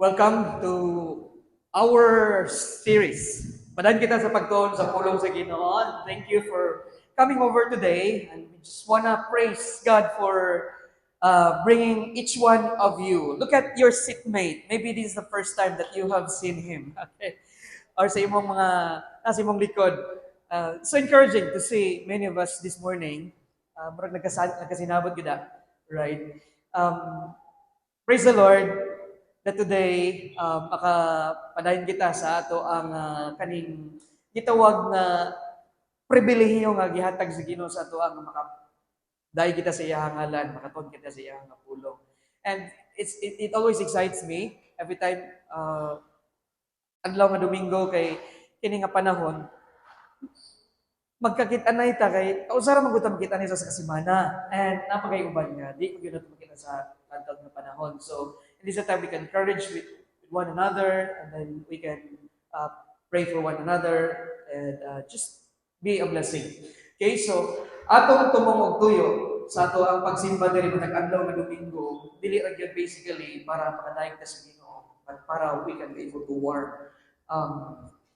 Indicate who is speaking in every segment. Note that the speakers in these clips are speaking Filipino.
Speaker 1: Welcome to our series. Padan kita sa pagtuon sa pulong sa Ginoo. Thank you for coming over today, and we just wanna praise God for bringing each one of you. Look at your seatmate. Maybe this is the first time that you have seen him. Okay? Or sa imong mga nasa imong likod. So encouraging to see many of us this morning. Murag nagkasinabot gid right? Um, Praise the Lord that today makapadayon kita sa ato ang kaning gitawag na pribilehiyo nga gihatag sa Ginoo sa ato ang dahil kita sa iyang ngalan, makatod kita sa iyang pulong. And it always excites me every time adlaw nga Domingo kay kini nga panahon magkakita na ita kay usara man gud makita ni sa kasimana and napagay uban nga di ko gyud makita sa kantog na panahon. So in this time we can encourage with one another, and then we can pray for one another, and just be a blessing. Okay, so atong tumong og tuyo sa ato ang pagsimba diri matag adlaw nga Domingo, dili ra gyud basically para makadaig ta sa Ginoo, but para we can be able to warn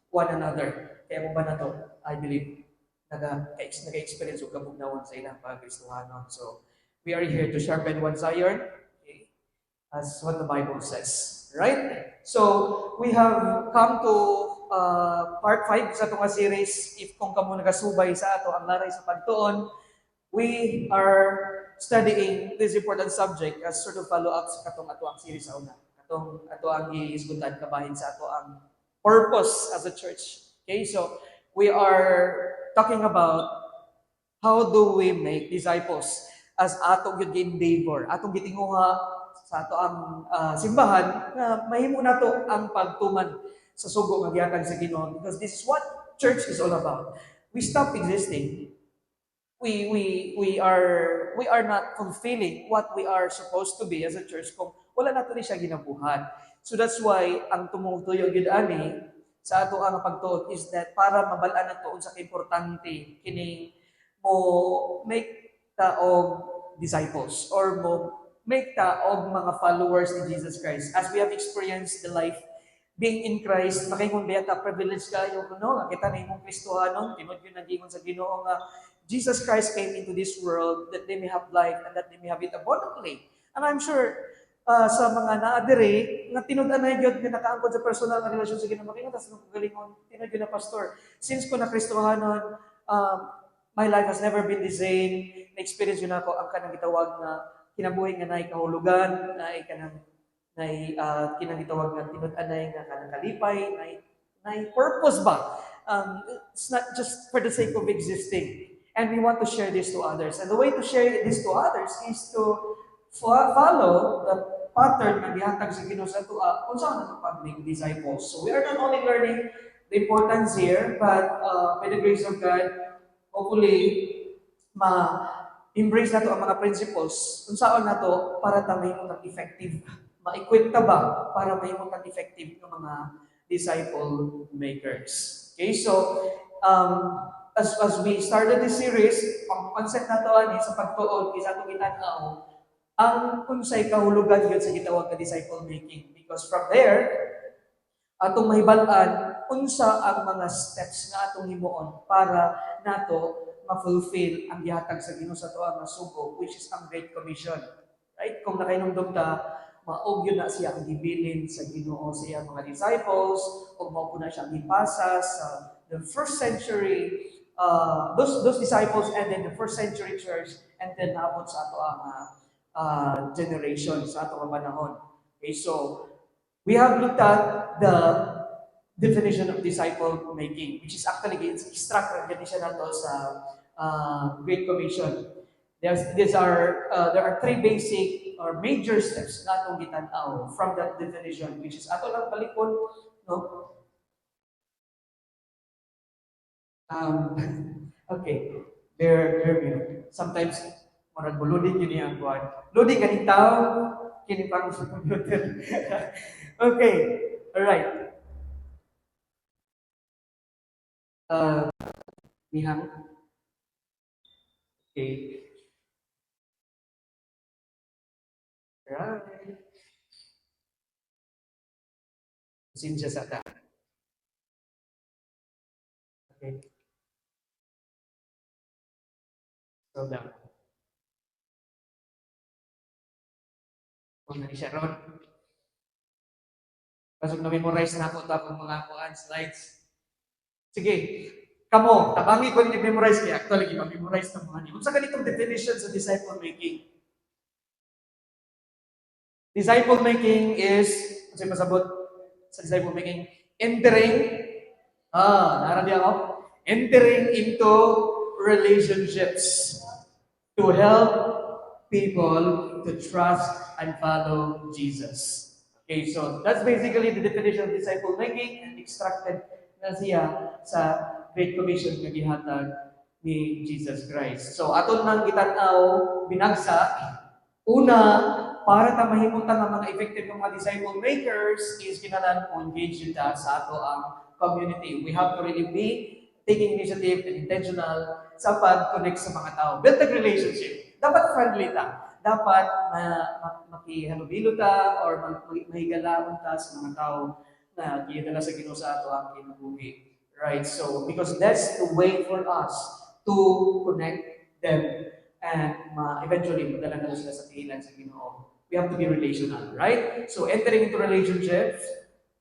Speaker 1: one another. Kaya mo ba na to? I believe nag-experience og kabugnawan sa ilang pagkristohanon. So we are here to sharpen one's iron, okay, as what the Bible says, right? So we have come to part 5 sa itong series. If kung kamo nagasubay sa ato ang laray sa pagtuon, we are studying this important subject as sort of follow-up sa katong ato ang series sa una. Katong ato ang gihisgutan kabahin sa ato ang purpose as a church. Okay, so we are talking about how do we make disciples as atong yun endeavor, atong gitinguha sa ato ang simbahan na mahimo nato ang pagtuman sa sugo nga gihatag sa Ginoo, because this is what church is all about. We stop existing. We are not fulfilling what we are supposed to be as a church kung wala nato ni siya ginabuhat. So that's why ang tumutuyog yun ani sa ato ang pagtuon is that para mabalaan nato unsa ka importante kining mo make ta og disciples or mo make ta og mga followers ni Jesus Christ. As we have experienced the life being in Christ, makaingon ba ta privilege kayo kuno nga kita na imong Kristohanon, tinod yun ang gingon sa Ginoo nga Jesus Christ came into this world that they may have life and that they may have it abundantly. And I'm sure sa mga naadiri nga tinud-an na gyud nga nakaangkon sa personal nga relasyon sa Ginoo, makingon tas galingon tinud gyud na pastor. Since ko na Kristohanon, my life has never been the same. Na-experience yun ako ang kanang gitawag na kinabuhi nga naay kahulugan, naay kanang kinang gitawag nga tinud-anay nga kanang kalipay, naay purpose ba? It's not just for the sake of existing. And we want to share this to others. And the way to share this to others is to follow the pattern na gihatag sa Ginoo sa tuwa kung saan nato pag-make disciples. So we are not only learning the importance here, but by the grace of God, hopefully, ma-embrace nato ang mga principles kung saan nato para ta mahimong effective. Ma-equip ta ba para mahimong effective ng mga disciple makers. Okay, so as we started this series, ang concept na to ani sa pagtuon is atong gitan-aw ang unsay kahulugan gyud sa gitawag nga disciple making, because from there atong mahibal-an unsa ang mga steps nga atong himuon para nato ma-fulfill ang gihatag sa Ginoo sa tuwa nga sugo, which is ang Great Commission. Right? Kung nakainomdom ta, maog yun na siya ang gibilin sa Ginoo sa iyang mga disciples, o mao po na siya gipasa sa the first century, those disciples, and then the first century church, and then naabot sa ato ang generation, sa ato ang panahon. Okay, so we have looked at the definition of disciple making, which is actually extract siya nato sa Great Commission. There are three basic or major steps na atong gitan-aw from that definition, which is ato lang balikon, no? Okay, bear me. Sometimes marag loading yun ang buwan. Loading ganing tao, kini pang sa computer. Okay, all right. Nihang. Okay. Right. Pasensya sa ta. Okay. So lang. Kung na ni Sharon. Pasok na memorize na ako tapos mga kuan slides. Sige. Kamo, tabangi ko ni memorize kaya actually i-memorize na mga niyo. Sa ganitong definition sa disciple making. Disciple making is, kasi masabot sa disciple making, entering, naran ako, entering into relationships to help people to trust and follow Jesus. Okay, so that's basically the definition of disciple making and extracted na siya sa Great Commission nga gihatag ni Jesus Christ. So aton nang gitan-aw binagsa una para ta mahimutan nga mga effective ng mga disciple makers is kinahanglan engage ta sa ato ang community. We have to really be taking initiative and intentional sa pag-connect sa mga tao. Build a relationship. Dapat friendly ta. Dapat makihalubilo ta or mahigalaon ta sa mga tao na giyadala sa Ginoo sa ato ang kinabuhi. Right? So, because that's the way for us to connect them and eventually madala na sila sa pihilan sa Ginoo. We have to be relational, right? So, entering into relationships,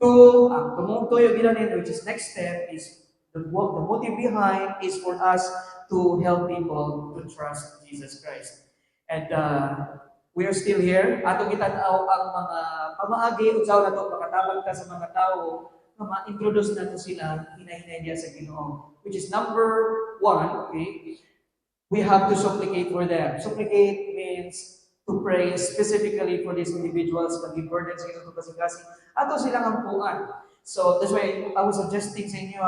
Speaker 1: ang tumutuyo ginanin, which is next step, is the motive behind is for us to help people to trust Jesus Christ. And we are still here. Atong itanaw ang mga pamaagi, unsaw na ito, makatabang ka sa mga tao, na ma-introduce natin sila, hinahinay niya sa Ginoo. Which is number one, okay? We have to supplicate for them. Supplicate means to pray specifically for these individuals na give burdens sa Ginoo kasi ato silang ampuan. So that's why I was suggesting sa inyo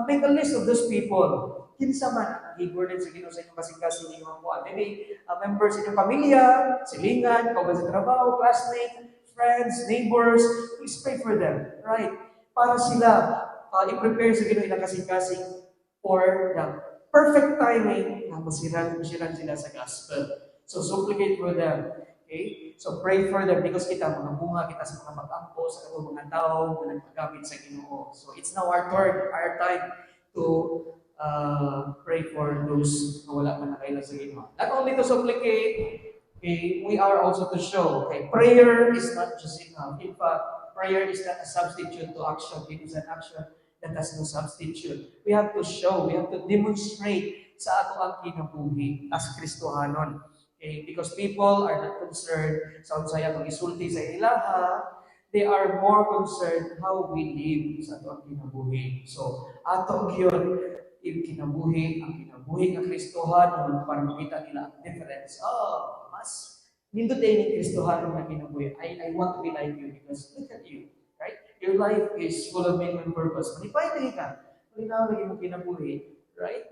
Speaker 1: make a list of those people. Kinsa man give burdens sa Ginoo sa inyong kasing-kasing inyong ampuan. Maybe members sa inyong pamilya, silingan, kauban sa trabaho, classmate, friends, neighbors, please pray for them, right? Para sila i-prepare sa Ginoo ilang kasing-kasing for the perfect timing na masiran sila sa gospel. So supplicate for them. Okay? So pray for them because kita mga bunga kita sa mga mag-ampo sa katong mga tao na nagpagamit sa Ginoo. So it's now our time to pray for those na wala man nakailan sa Ginoo. Not only to supplicate, okay, we are also to show. Okay, prayer is not just enough. In fact, prayer is not a substitute to action. It is an action that has no substitute. We have to show, we have to demonstrate sa ato ang kinabuhi as Kristohanon. Okay? Because people are not concerned sa unsaya pag isulti sa ilaha, they are more concerned how we live sa ato ang kinabuhi. So, ato yun, yung kinabuhi ng Kristohanon para makita nila ang difference. Mas nindot din yung Kristohanon na kinabuhi. I want to be like you because look at you. Right? Your life is full of meaning and purpose. Manipay tayo ka. Malinaw lagi mo kinabuhi. Right?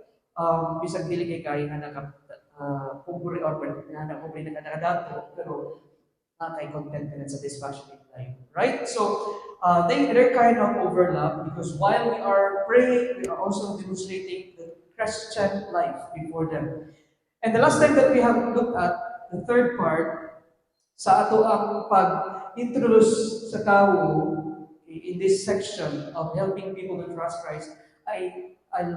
Speaker 1: Bisag dili kay kaya nga kumpuri or kumpuri na nakadato, pero kay content and satisfaction in life. Right? So, they're kind of overlap because while we are praying, we are also demonstrating the Christian life before them. And the last time that we have looked at, the third part, sa ato ang pag-introduce sa tao in this section of helping people to trust Christ, I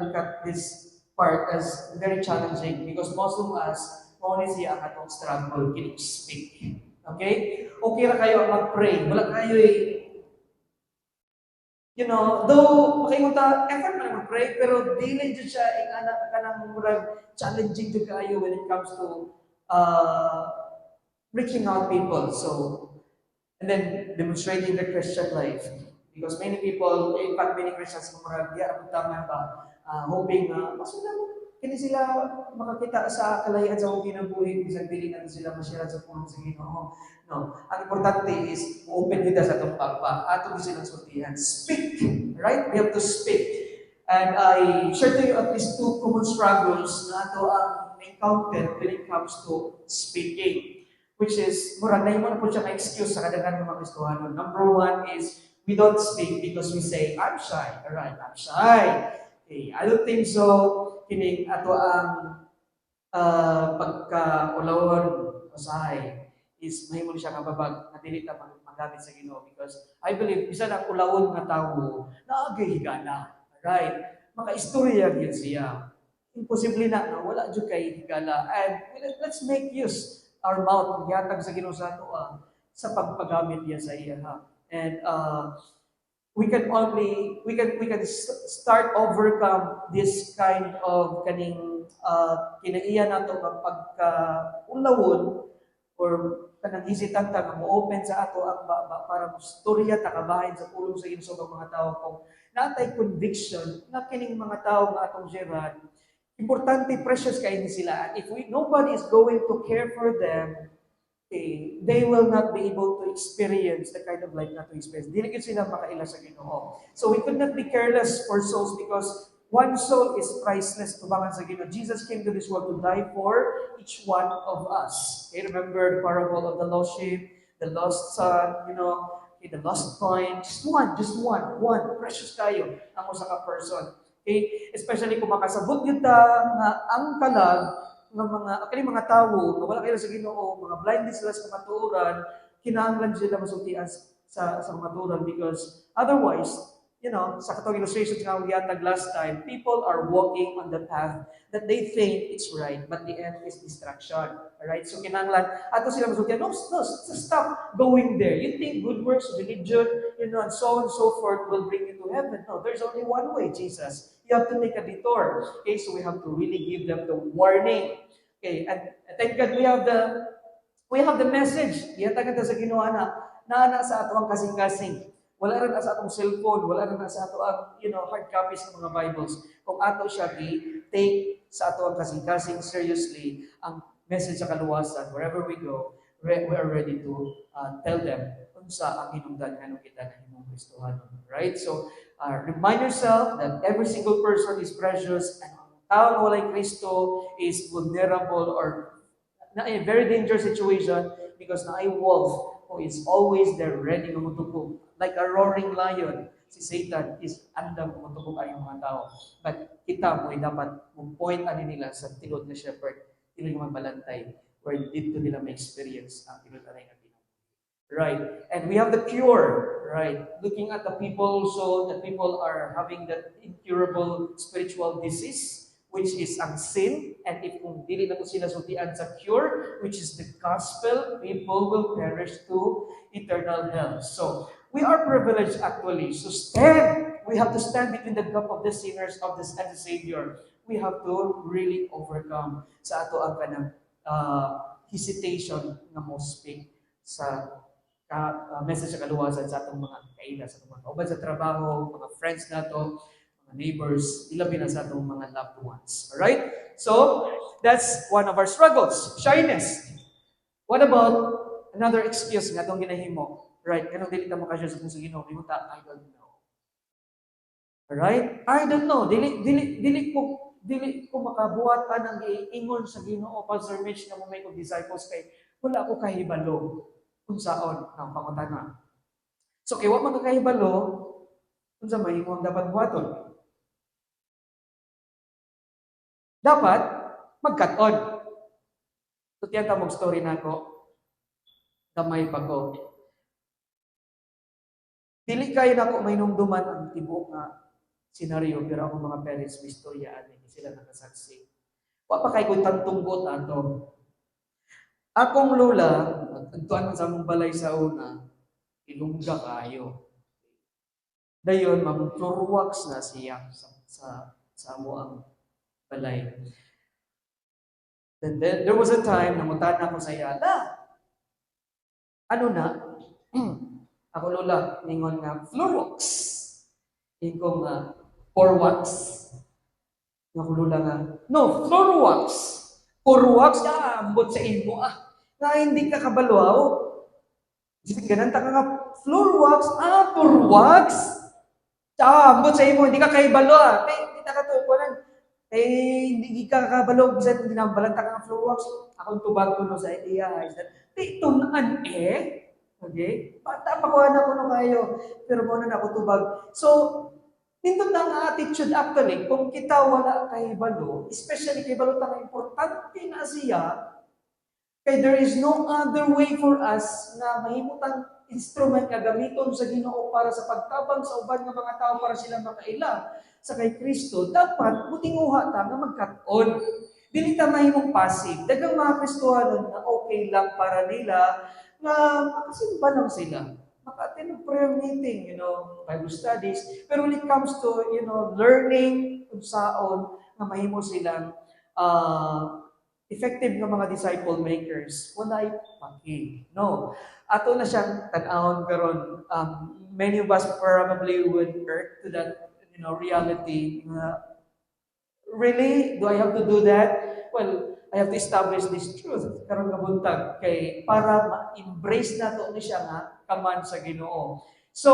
Speaker 1: look at this part as very challenging because most of us, only siya ang atong struggle, can speak. Okay? Okay ra kayo mag-pray. Wala kayo though makaingon effort na mag-pray, pero dili jud siya anak kanang murag challenging jud kayo when it comes to reaching out people. So, and then demonstrating the Christian life. Because many people, in fact, many Christians, murag, taman ba, hoping kini sila makakita sa kalayaan sa huwag ginabuhi, bisag dili na sila masyara sa puno sa Ginoo. No. Ang importante is, open kita sa itong pagpa. Ato silang sultihan. Speak. Right? We have to speak. And I share to you at least two common struggles na ato ang encounter when it comes to speaking. Which is, murag na yung po siya excuse sa kadaghan ng mga Kristohanon. Number one is, we don't speak because we say, I'm shy. Alright, I'm shy. Okay, I don't think so. Kining ato ang pagkaulawon usahay is mahimo siya kababag na dili ta ang gamit sa Ginoo because I believe bisan ang ulawon nga tawo naagay higala. Right? Makaistorya gyud siya. Imposible na wala jud kay higala. And let's make use our mouth yatag sa Ginoo sa ato sa pagpagamit niya sa iya. And we can start overcome this kind of kaning kinaiya nato nga pagka ulawon or kanang hesitant ta nga mo-open sa ato ang para storya ta kabahin sa pulong sa insog ang mga tao kung natay conviction na kining mga tao nga atong Gerard importante precious kay ni sila. If nobody is going to care for them, they will not be able to experience the kind of life na to experience. Dili gyud sila makaila sa Ginoo. So we could not be careless for souls because one soul is priceless tubangan sa Ginoo. Jesus came to this world to die for each one of us. Okay, remember the parable of the lost sheep, the lost son, the lost coin. Just one. Precious kayo ang usa ka person. Okay? Especially kung makasabot yun ta nga ang kalag ng mga tawo nga wala kayo sa Ginoo, mga blinded sila sa kamatuoran, kinahanglan sila masultian sa kamatuoran because otherwise, sa katong illustration nga giyatag last time, people are walking on the path that they think it's right, but the end is destruction. Alright? So kinahanglan ato sila masultian, no, stop going there. You think good works, religion, and so on and so forth will bring you to heaven. No, there's only one way, Jesus. You have to make a detour. Okay, so we have to really give them the warning. Okay, and thank God we have the message. Gihatagan ta sa Ginoo na sa ato ang kasing-kasing. Wala rin na sa atong cellphone, wala rin na sa ato ang hard copies ng mga Bibles. Kung ato siya take sa ato ang kasing-kasing seriously ang message sa kaluwasan wherever we go, we are ready to tell them unsa ang hinungdan nganong kita na himong Kristohanon. Right? So remind yourself that every single person is precious and ang tao na walay Kristo is vulnerable or na a very dangerous situation because na ay wolf who is always there ready na mutukog. Like a roaring lion, si Satan is andam mutukog ang mga tao. But kita mo dapat point ani nila sa tilod na shepherd, dili magbalantay where dito nila may experience ang tilod anay nga right? And we have the cure, right? Looking at the people, so the people are having that incurable spiritual disease, which is ang sin. And if kung dili na to sila sultian sa cure, which is the gospel, people will perish to eternal hell. So, we are privileged actually. So we have to stand between the gap of the sinners and the Savior. We have to really overcome sa ato ang kanang hesitation nga mo speak sa message sa kaluwasan sa atong mga kaila, sa atong mga kauban sa trabaho, mga friends nato, mga neighbors, ilabi na sa atong mga loved ones. Alright? So, that's one of our struggles. Shyness. What about another excuse nga itong ginahimo? Right? Kanong dili ka makasya sa kung sa Ginoo, I don't know. Alright? I don't know. Dili ko makabuhatan ang iingon sa Ginoo, Pastor Mitch, na mo may disciples kay wala ko kahibalo kung saan ang pangutana. So, kaya wala magkakahibalo, kung sa may mo ang dapat buhaton. Dapat, mag-cut-on. So, tiyan ta mag-story na ako. Gamay pa ko. Dili kayo na ako may numduman ang tibuok nga senaryo, pero ako mga parents, may istorya, hindi sila nakasaksi. Wa pa kayo kung tantunggot ato. Akong lola, nagtuan sa mong balay sa una, ilungga kayo. Dayon, mag-floorwax na siya sa mo ang balay. Then there was a time na mutan ako sa iya, ano na? Ako lola, ningon nga, floorwax. Ingkong porwax. Ako lola nga, no, floorwax. Porwax, ambot sa imo na hindi ka kabalaw. Sige, ganun ka nga, floor wax, porwax. Ambot sa imo, hindi ka kaibalo hindi ka katukunan. Hindi ka kabalo, bisan hindi na balanta ka nga floor wax. Akong tubag ko no sa idea is that, tunaan okay? Bata pa ko na ko no kayo, pero mo na ako tubag. So, nindot na ang attitude actually, kung kita wala kay balo, especially kay balo tang importante na siya, kay there is no other way for us na mahimutang instrument nga gamiton sa Ginoo para sa pagtabang sa uban nga mga tao para sila makaila sa kay Kristo, dapat mutinguha ta nga magkat-on. Dili ta mahimong passive. Daghang mga Kristohanon na okay lang para nila na makasimba lang sila. Maka-attend ng prayer meeting, Bible studies. Pero when it comes to, learning kung saon na mahimo silang effective nga mga disciple makers, wala paki. No. Ato na siyang tan-awon karon. Many of us probably would hurt to that, reality. Really, do I have to do that? Well, I have to establish this truth karon nga buntag kay para ma-embrace nato ni siya nga kaman sa Ginoo. So,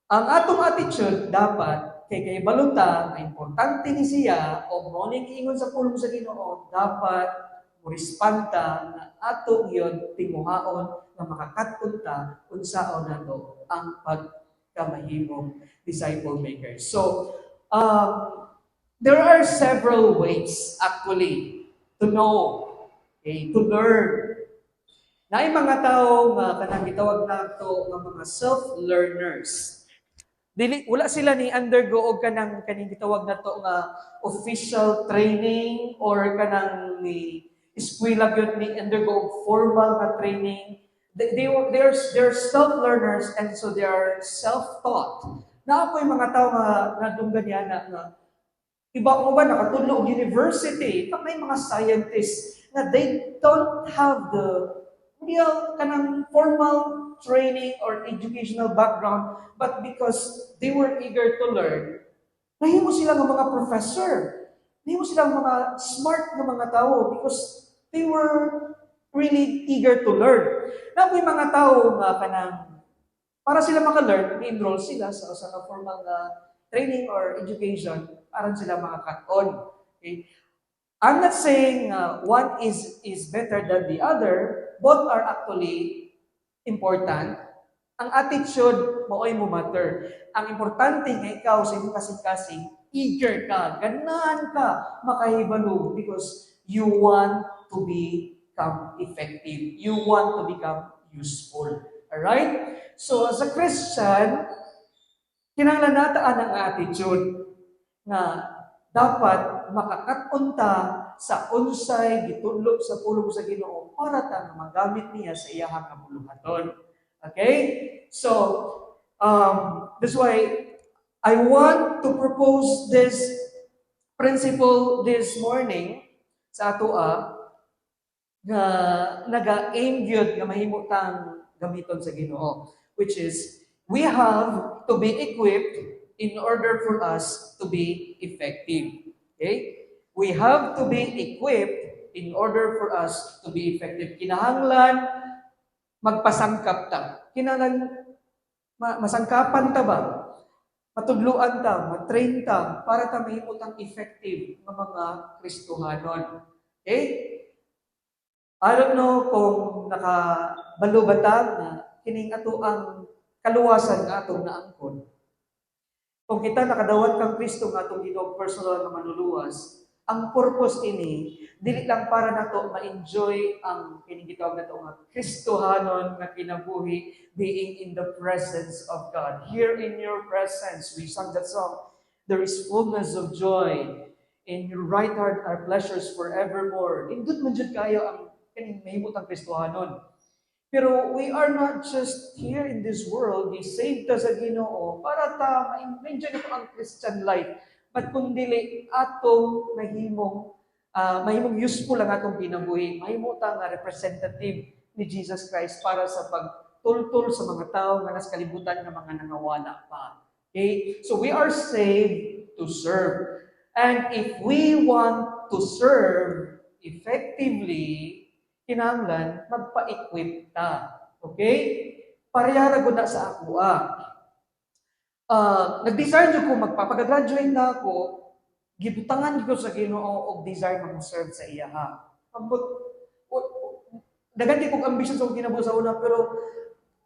Speaker 1: ang atong attitude dapat kay balunta na importante ni siya o mo ning ingon sa pulong sa Ginoo, dapat mo respanta na ato yon tinguhaon nga makakat-on ta unsaon nato ang pagkamahimong disciple maker. So, there are several ways actually to know, to learn. Naay mga tao nga kanang gitawag nato nga mga self-learners. Wala sila ni undergo og kanang kaning gitawag nato nga official training or kanang ni eskwela gyud ni undergo og formal nga training. They're self-learners and so they are self-taught. Naapoy mga tao nga nadunggan niya na iba mo ba nakatudlo og university, pag may mga scientists na they don't have the real kanang formal training or educational background, but because they were eager to learn, nahimo sila ng mga professor, nahimo sila ng mga smart na mga tao because they were really eager to learn. Na may mga tao nga kanang para sila maka-learn, i-enroll sila sa formal training or education para sila makakat-on. Okay? I'm not saying one is better than the other. Both are actually important. Ang attitude, maoy mo matter. Ang importante nga ikaw sa imong kasing-kasing, eager ka, ganahan ka, makahibalo because you want to become effective. You want to become useful. Alright? So, as a Christian, kinahanglan nataan ang attitude na dapat makakat-on ta sa unsay gitudlo sa pulong sa Ginoo para ta magamit niya sa iyahang kabuluhaton. Okay? So, that's why I want to propose this principle this morning sa atoa nga naga-aim gyud nga mahimo tang gamiton sa Ginoo, which is we have to be equipped in order for us to be effective. Okay? We have to be equipped in order for us to be effective. Kinahanglan magpasangkap ta. Kinahanglan masangkapan ta ba? Matudluan ta, matrain ta para ta mahimo tang effective nga mga Kristohanon. Okay? I don't know kung nakabalo ba ta na kining ato ang kaluwasan nga atong naangkon. Kung kita nakadawat kang Kristo nga atong Ginoo personal nga manluluwas, ang purpose ini dili lang para nato ma-enjoy ang kining gitawag nato nga Kristohanon nga kinabuhi being in the presence of God. Here in your presence, we sang that song, there is fullness of joy. In your right heart are pleasures forevermore. Indot man jud kayo ang kining mahimot ang Kristohanon. Pero we are not just here in this world, He saved us sa Ginoo para ta ma-enjoy nato ang Christian life. But kung dili atong mahimong useful ang atong kinabuhi, mahimo ta nga representative ni Jesus Christ para sa pagtultol sa mga tao nga nasa kalibutan nga mga nangawala pa. Okay? So we are saved to serve. And if we want to serve effectively, kinahanglan magpa-equip ta. Okay? Pareha ra gud na sa ako. Nag-desire jud ko magpapag-graduate na ako, gibutangan ko sa Ginoo og desire mag-serve sa iya ha. Dagan kog ambition sa kinabuhi sa una pero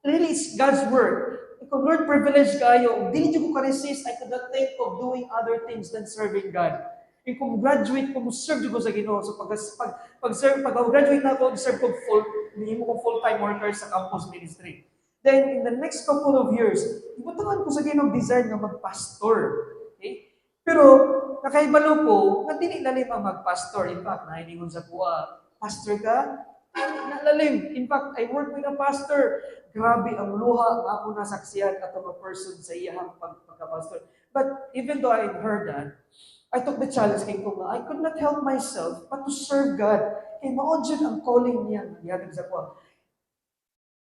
Speaker 1: really it's God's work. Kung Lord privilege kayo, dili jud ko ka-resist, I could not think of doing other things than serving God. Kung graduate ko, serve ko sa Ginoo. So pag-graduate na ako, serve ko full-time worker sa campus ministry. Then, in the next couple of years, ibutangan ko sa Ginoo desire nga mag-pastor. Okay? Pero, nakaibalo ko, nga dili lalim ang mag-pastor. In fact, nahiningon sa kuha, pastor ka? Nalalim. In fact, I work with a pastor. Grabe ang luha nga ako nasaksiyan at a person sa iyang pagka-pastor. But even though I heard that, I took the challenge kay ko nga, I could not help myself but to serve God. Kay maod yun ang calling niya. Yatag sa kuha.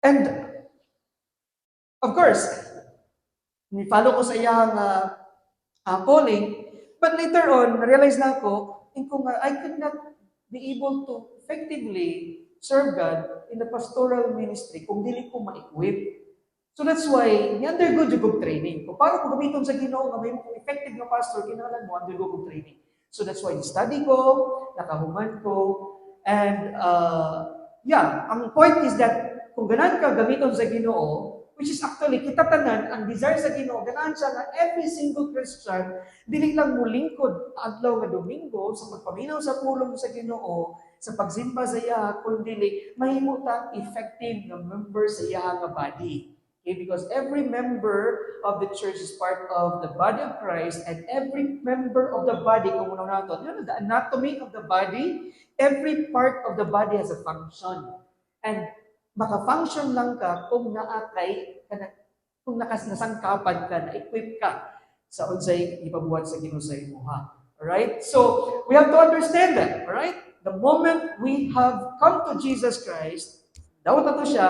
Speaker 1: And, of course, ni-follow ko sa iyang calling, but later on, na-realize na ako, I could not be able to effectively serve God in the pastoral ministry kung dili ko ma-equip. So that's why, ni-undergo yung training. Kung paano ko gamiton sa Ginoo nga may effective na pastor, kinahanglan mo, undergo kong training. So that's why study ko, nakahuman ko, and ang point is that kung ganan ka gamiton sa Ginoo, which is actually kita tanan ang desire sa Ginoo, ganahan siya na every single Christian dili lang mo lingkod adlaw nga Domingo sa pagpaminaw sa pulong sa Ginoo, sa pagsimba sa iya, kundi mahimo ta effective nga member sa iya nga body. Okay, because every member of the church is part of the body of Christ, and every member of the body, kung muna natin, the anatomy of the body, every part of the body has a function. And maka-function lang ka kung kung nasangkapan ka, na-equip ka sa unsay ipabuhat sa Ginoo sa imuha. Alright? So, we have to understand that. Alright? The moment we have come to Jesus Christ, dawat na to siya,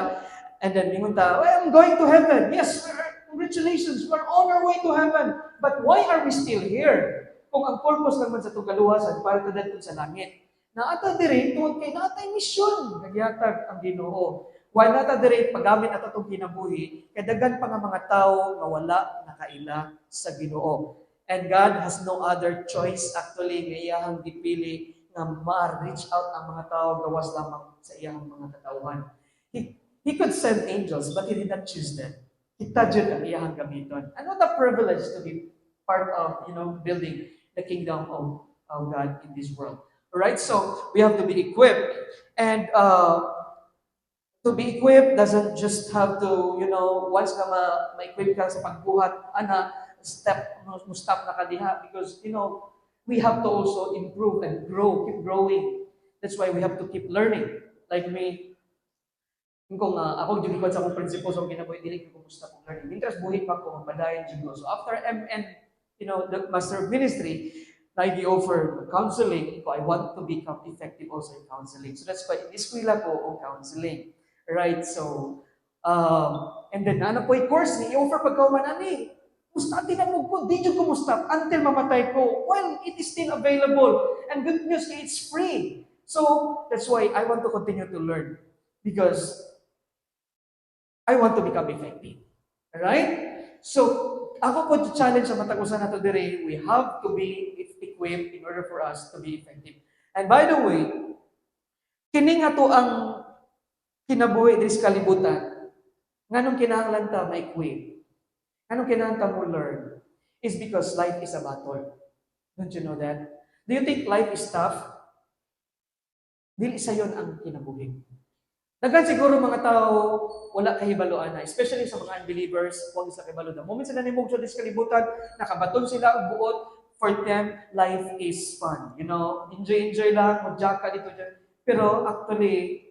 Speaker 1: and then mingon ta, well, I'm going to heaven. Yes, congratulations, we're on our way to heaven. But why are we still here? Kung ang purpose naman sa itong kaluwasan, para tadadton sa langit. Naata diri, tungod kay naatay misyon, nagyatag ang Ginoo. Why nata diri, paggamit nato itong kinabuhi, kay daghan pa nga mga tao nga wala nakaila sa Ginoo. And God has no other choice actually nga iyahang gipili nga ma-reach out ang mga tao gawas lamang sa iyang mga katawhan. He could send angels, but He did not choose them. Kita jud ang iyahang gamiton. And what a privilege to be part of, building the kingdom of God in this world. Alright, so we have to be equipped. And to be equipped doesn't just have to, once ka ma-equip ka sa pagbuhat, stop na kadiha. Because, we have to also improve and grow, keep growing. That's why we have to keep learning. Like me, kung ako jud sa akong principle sa kinabuhi dili ko kumusta kong learning. Interest buhit pa ko madayon jud. So after MN, the Master of Ministry, I offer counseling. I want to become effective also in counseling. So that's why in eskwela ko o counseling. Right? So and then po course ni offer pagkauman ani. Musta na mo ko, di jud ko musta until mamatay ko. Well, it is still available. And good news it's free. So that's why I want to continue to learn because I want to become effective. Alright? So, ako po challenge sa matagusan na to dire, we have to be equipped in order for us to be effective. And by the way, kini nga to ang kinabuhi diri sa kalibutan. Nganong kinahanglan ta ma-equip? Nganong kinahanglan ta mo learn? Is because life is a battle. Don't you know that? Do you think life is tough? Dili sa yon ang kinabuhi. Daghan siguro mga tao wala kahibaloan na, especially sa mga unbelievers, huwag sila kahibalo na. Moment sila nimog sa kalibutan, nakabaton sila ang buot, for them, life is fun. Enjoy lang, magjaka dito dyan. Pero actually,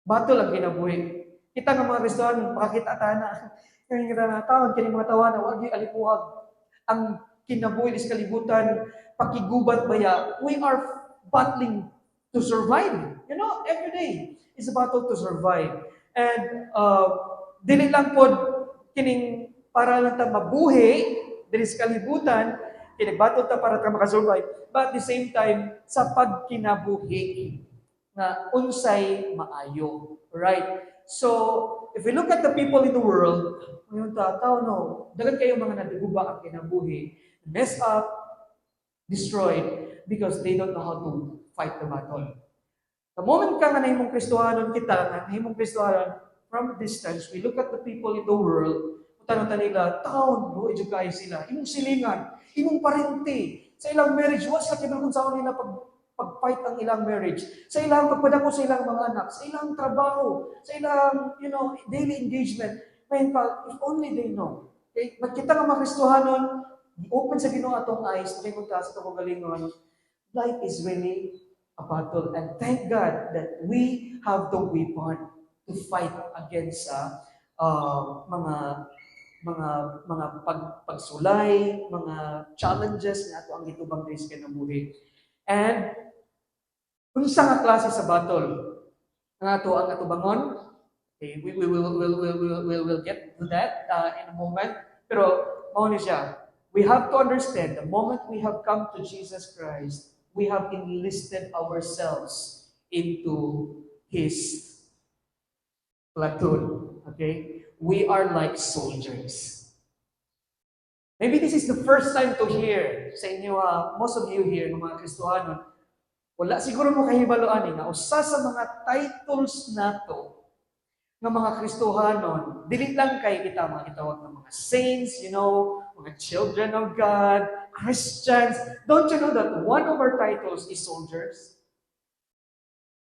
Speaker 1: battle ang kinabuhi. Kita nga mga restaurant, makakita ta na, yung tawag, kini mga tawa na, wag yung alipuhag. Ang kinabuhi sa kalibutan, pakigubat baya, we are battling to survive. Every day is a battle to survive. And dili lang po kining para lang ta mabuhi diri sa kalibutan, kinagbattle ta para ka makasurvive. But at the same time, sa pagkinabuhi na unsay maayo. Right? So, if we look at the people in the world, yung tao, dagan kayo mga naduguba ang kinabuhi, mess up, destroyed, because they don't know how to fight the battle. The moment ka nga nahimong Kristohanon kita, nahimong Kristohanon, from a distance, we look at the people in the world, tanong nila, taon, buhay kayo sila, imong silingan, imong parente, sa ilang marriage, what's like kung saan nila pag-fight ang ilang marriage, sa ilang pagpadako sa ilang mga anak, sa ilang trabaho, sa ilang, daily engagement. May if only they know. Okay? Magkita nga mga Kristohanon, open sa Ginoo atong eyes, malingon ta sa itong galingon, life is really a battle. And thank God that we have the weapon to fight against mga mga pagsulay, mga challenges na ato ang gitubang days kinabuhi. And unsa nga klase sa battle nga ato ang atubangon? Okay, we'll get to that in a moment. Pero mao ni siya. We have to understand the moment we have come to Jesus Christ, we have enlisted ourselves into His platoon. Okay? We are like soldiers. Maybe this is the first time to hear sa inyo, most of you here, mga Kristohanon, wala siguro mo kahibaloan na usa sa mga titles nato ng mga Kristohanon, dili lang kay kita mga gitawag ng mga saints, mga children of God, Christians. Don't you know that one of our titles is soldiers?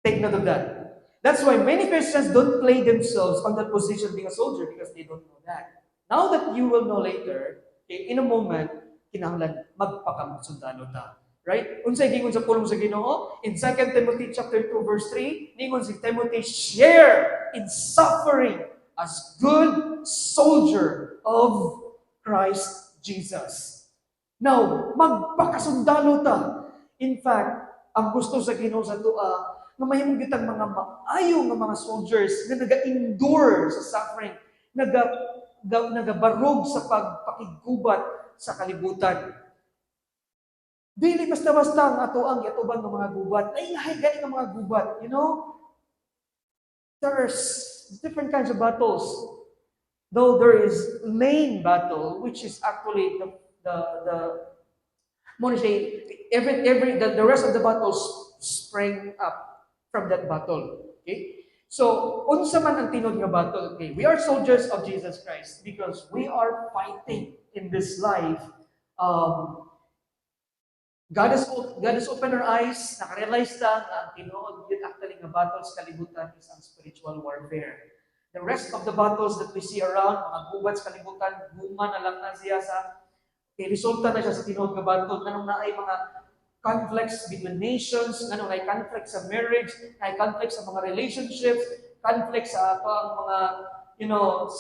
Speaker 1: Take note of that. That's why many Christians don't play themselves on that position being a soldier because they don't know that. Now that you will know later, okay, in a moment, kinahanglan magpakamasundalo ta. Right? Unsay gingon sa pulong sa Ginoo? In 2 Timothy chapter 2 verse 3, ningon si Timothy, share in suffering as good soldier of Christ Jesus. Now, magpakasundalo ta. In fact, ang gusto sa Ginoo sa tua, na mahimong kitang mga maayo nga mga soldiers na naga-endure sa suffering, nagabarog sa pagpakigubat sa kalibutan. Dili basta-basta ang ato ang yatubang ng mga gubat. Lain-lain gani ng mga gubat, There's different kinds of battles. Though there is main battle, which is actually the rest of the battles sprang up from that battle. Okay? So, unsa man ang tinod nga battle, okay? We are soldiers of Jesus Christ because we are fighting in this life. God has opened our eyes, nakarealize ta na ang tinuod yun actually nga battles kalibutan is ang spiritual warfare. The rest of the battles that we see around, mga gubat sa kalibutan, guma na lang na siya resulta na siya sa tinuod nga battle, nanong na ay mga conflicts between nations, nanong na ay conflicts sa marriage, na ay conflicts sa mga relationships, conflicts sa mga,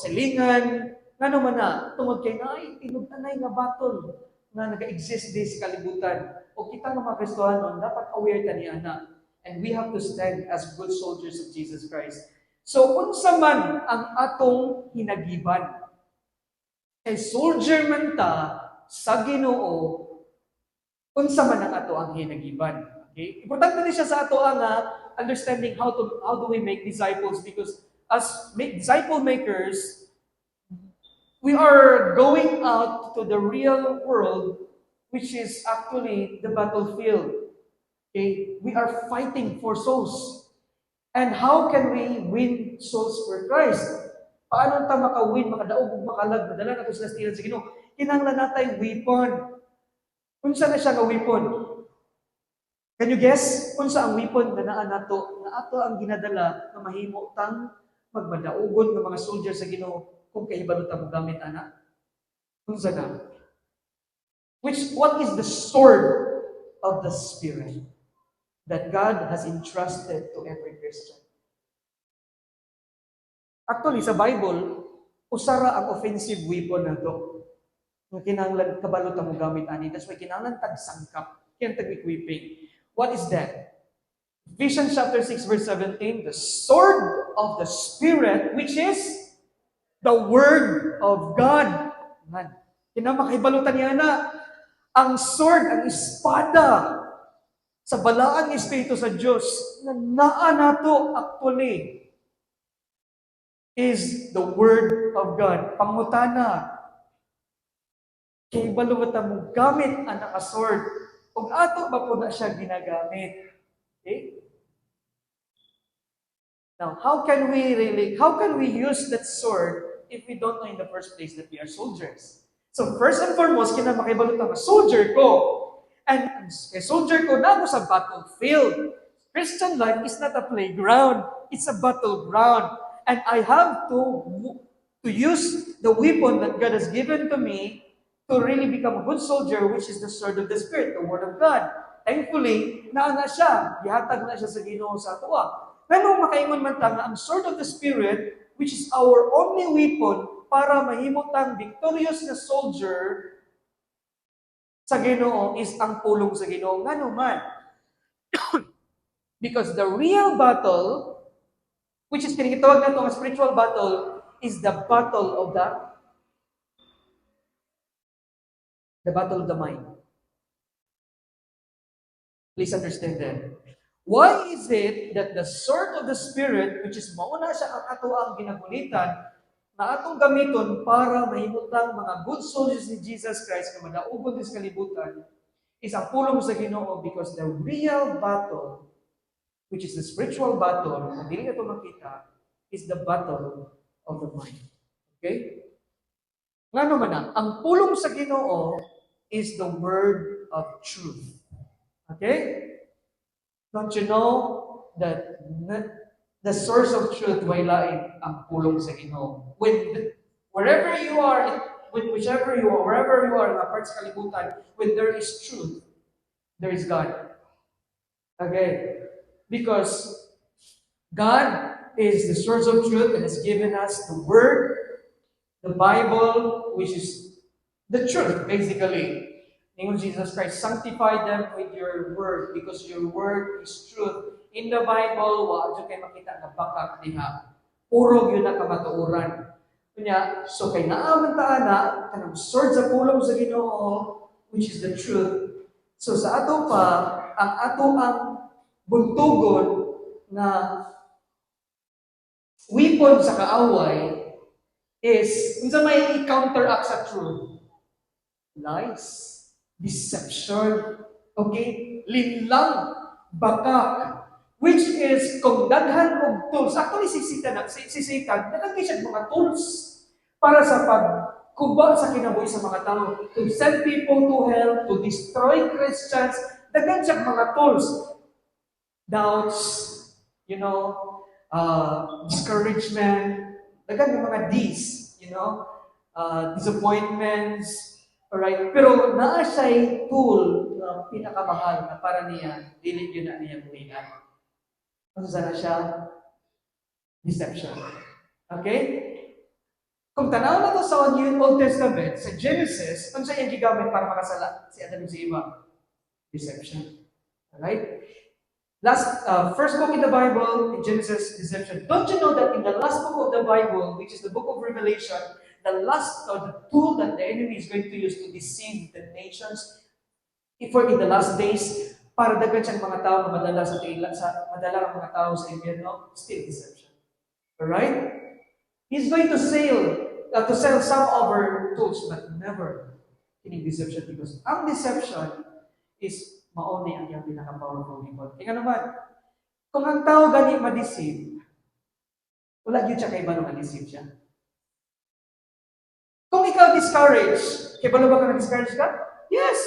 Speaker 1: silingan, nanong man na, tungod kay na ay tinuod na nga battle na nag-exist din sa kalibutan. O kita ng mga Kristohanon, dapat aware ta niya na. And we have to stand as good soldiers of Jesus Christ. So, unsa man ang atong hinagiban, kay soldier man ta sa Ginoo, unsa man ang ato ang hinagiban. Okay? Importante din siya sa ato ang understanding how do we make disciples, because as disciple makers, we are going out to the real world, which is actually the battlefield. Okay? We are fighting for souls. And how can we win souls for Christ? Paano ta maka-win, makadaog, makalag, madala na ito sa stilan sa Ginoo? Kinahanglan natay weapon. Unsa na siya nga weapon? Can you guess? Unsa ang weapon na naa nato, na ato ang ginadala na mahimo tang magmadaugon ng mga soldiers sa Ginoo kung kahibalo ta mo gamit ana? Unsa na? What is the sword of the Spirit that God has entrusted to every Christian? Actually, sa Bible, usara ang offensive weapon na ito. Nga kinahanglan kabalo ta mo gamit ani. That's why kinahanglan tag sangkap, kaya tag equipping. What is that? Ephesians chapter 6 verse 17, the sword of the Spirit, which is the Word of God. Man, kinamakahibalutan niya na ang sword, ang espada sa balaang Espiritu sa Diyos na naa nato actually is the Word of God. Pangutana, kahibalo ta mo gamit ang sword ug ato ba po na siya ginagamit? Okay? Now, how can we use that sword if we don't know in the first place that we are soldiers? So first and foremost, kinamakahibalot ang soldier ko. And soldier ko na ako sa battlefield. Christian life is not a playground. It's a battleground. And I have to use the weapon that God has given to me to really become a good soldier, which is the sword of the Spirit, the Word of God. Thankfully, naana siya. Gihatag na siya sa Ginoo sa tuwa. Pero makaingon man ta nga ang sword of the Spirit, which is our only weapon para mahimutang victorious na soldier sa Ginoo is ang pulong sa Ginoo. Ngano man? Because the real battle, which is tinitawag na ito ang spiritual battle, is the battle of the mind. Please understand that. Why is it that the sword of the Spirit, which is mauna siya ang ato ang ginagulitan, na atong gamiton para mahimutang mga good soldiers ni Jesus Christ na madaugon din sa kalibutan, is ang pulong sa Ginoo, because the real battle, which is the spiritual battle, na dili nato makita, is the battle of the mind. Okay? Ngano man ang pulong sa Ginoo is the word of truth. Okay? Don't you know that the source of truth way lain ang pulong sa Ginoo? Wherever you are, whichever you are, wherever you are, na parts kalibutan, when there is truth, there is God. Okay? Because God is the source of truth and has given us the Word, the Bible, which is the truth, basically. Name of Jesus Christ, sanctify them with your Word because your Word is truth. In the Bible, wa adyo kay makita nga bakak diha. Puro yun na kamatuoran. Kunya, so kay naaman ta ana kanang sword sa pulong sa Ginoo, which is the truth. So sa ato pa, ang ato ang buntugon na weapon sa kaaway is unsa may counteract sa truth? Lies, deception, okay? Linlang, bakak, which is kung daghan og tools. Actually, si Satan, nagagay siya mga tools para sa pagkuba sa kinabuhi sa mga tao. To send people to hell, to destroy Christians, daghan siya mga tools. Doubts, discouragement, daghan yung mga D's, disappointments, alright? Pero naa siya'y tool na pinakamahal na para niya, dili yun na niya buhingan. Ano sana siya? Deception. Okay? Kung tanaw na to sa New Old Testament, sa Genesis, ano siya yung gigamit para makasala? Si Adam si Eva. Deception. Alright? First book in the Bible, in Genesis, deception. Don't you know that in the last book of the Bible, which is the book of Revelation, the tool that the enemy is going to use to deceive the nations, for in the last days, para daghan siyang mga tao na madala ang mga tao sa impyerno, still deception. Alright? He's going to sell some of our tools, but never any deception, because ang deception is mauni ang iyang pinaka-powerful weapon. Kaya naman, kung ang tao gani ma-deceive, wala yun siya kay ba ma-deceive siya? Kung ikaw discouraged, kaya ba ka na-discourage ka? Yes!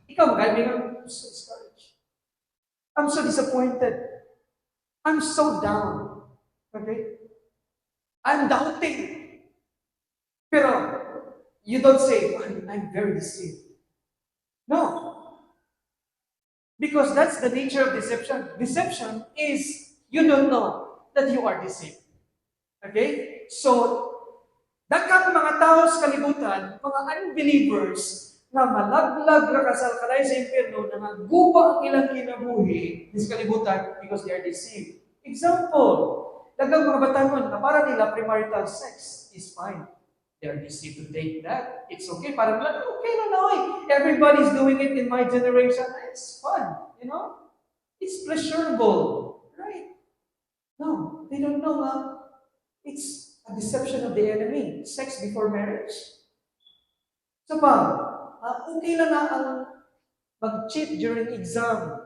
Speaker 1: Ikaw magaling I'm so discouraged. I'm so disappointed. I'm so down. Okay? I'm doubting. Pero, you don't say, I'm very deceived. No. Because that's the nature of deception. Deception is you don't know that you are deceived. Okay? So, daghang mga tao sa kalibutan, mga unbelievers, na malaglag ra kasal kalay sa impyerno, na naguba ang ilang kinabuhi sa kalibutan because they are deceived. Example, daghang mga batanon na para nila premarital sex is fine. They are deceived to take that. It's okay. Parang okay na na. Everybody's doing it in my generation. It's fun. It's pleasurable. Right? No, they don't know it's a deception of the enemy. Sex before marriage. So okay na ang mag-cheat during exam.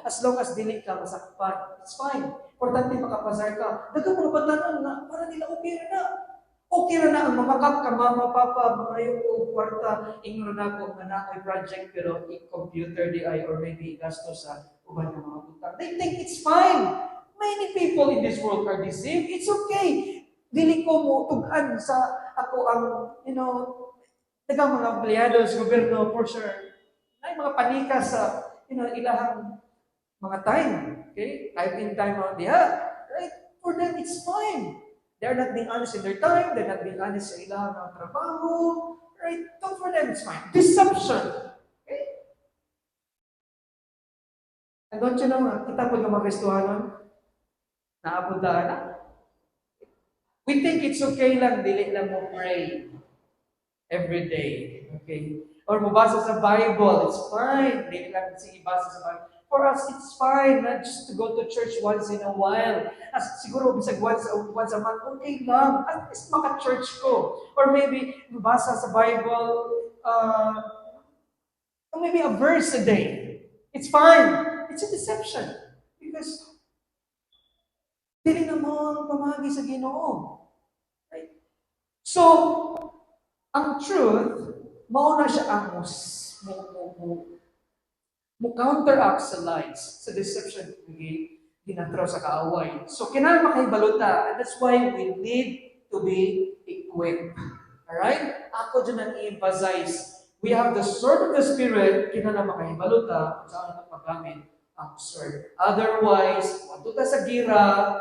Speaker 1: As long as dili ka masakpan, it's fine. Importante makapasar ka. Daghang mga batanon na para nila okay na. Okay ra na ang mamakap ka, mama, papa, mga yung kwarta, ingro na ko nga na ako'y project, pero i-computer di ay, or maybe gasto sa uban ng mga butang. They think it's fine. Many people in this world are deceived. It's okay. Dili ko mo tugan sa ako ang, dagang mga empleyado sa gobyerno, for sure. Ay mga panika sa, ilahang mga time. Okay? Typing time out diha. Right? For them, it's fine. They're not being honest in their time. They're not being honest sa ilang mga trabaho. Right? So for them, it's fine. Deception. Okay? And don't you know, kita po ng mga Kristohanon, naapunta na. We think it's okay lang, dili lang mo pray every day. Okay? Or mabasa sa Bible, it's fine. Dili lang sige basa sa Bible. For us, it's fine, not just to go to church once in a while. As siguro, bisag once a month, okay lang. At least maka-church ko. Or maybe, mabasa sa Bible, or maybe a verse a day. It's fine. It's a deception. Because, dili na mo pamagi sa Ginoo. Right? So, ang truth, mauna siya ang mo counteract sa lies, sa deception ginatraw sa kaaway. So, kinahanglan makahibaluta. And that's why we need to be equipped. Alright? Ako dyan ang i-emphasize. We have the sword of the Spirit, kinahanglan makahibaluta sa ano paggamit ang sword. Otherwise, wato ta sa gira,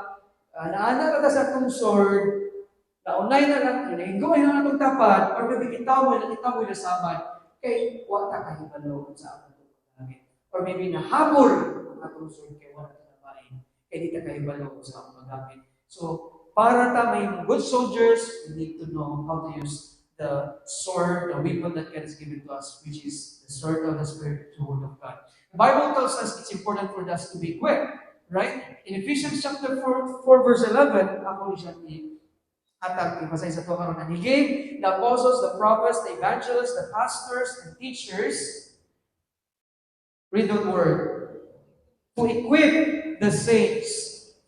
Speaker 1: naana ka sa atong sword, naunay na lang, hinahinggoy na itong tapat, or maybe kitamoy na saman, kay wata kahibalo sa atong paggamit. Or maybe nahabol ang atong sword kay wala ka nabahin, kaya di ka kahibalo sa akong magamit. So, para ta may good soldiers, we need to know how to use the sword, the weapon that God has given to us, which is the sword of the Spirit, the Word of God. The Bible tells us it's important for us to be equipped, right? In Ephesians chapter 4 verse 11, ako siya atag ibasay sa to karon, and He gave the apostles, the prophets, the evangelists, the pastors, and teachers. Read the word. To equip the saints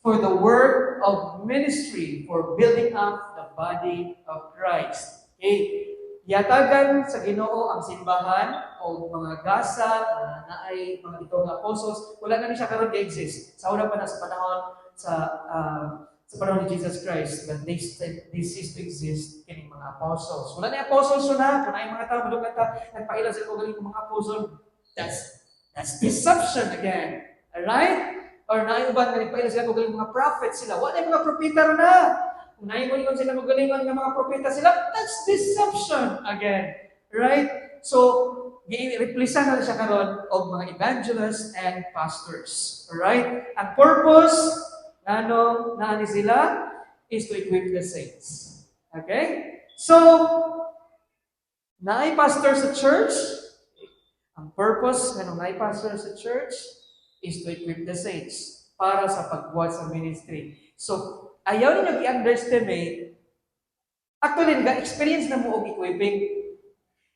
Speaker 1: for the work of ministry, for building up the body of Christ. Okay? Yatagan sa Ginoo ang simbahan o mga gasa na ay mga itong apostles, wala na siya karon exist. Sa una pa na sa panahon sa panahon ni Jesus Christ, but they cease to exist kining mga apostles. Wala na apostles na, kung ay mga tao nagpailan sa mga apostles. That's deception again. Alright? Or naiuban na nagpailan sila kung mga prophets sila. Wala yung mga propeta na. Kung naiuban sila magalingon ng mga propeta sila, that's deception again. Right? So, i-replace na siya karon og mga evangelists and pastors. Alright? Ang purpose, naani sila, is to equip the saints. Okay? So, naay pastor sa church. Ang purpose ng naay pastor sa church is to equip the saints para sa pagbuhat sa ministry. So, ayaw ninyo i-underestimate. Actually, experience na mo og equipping.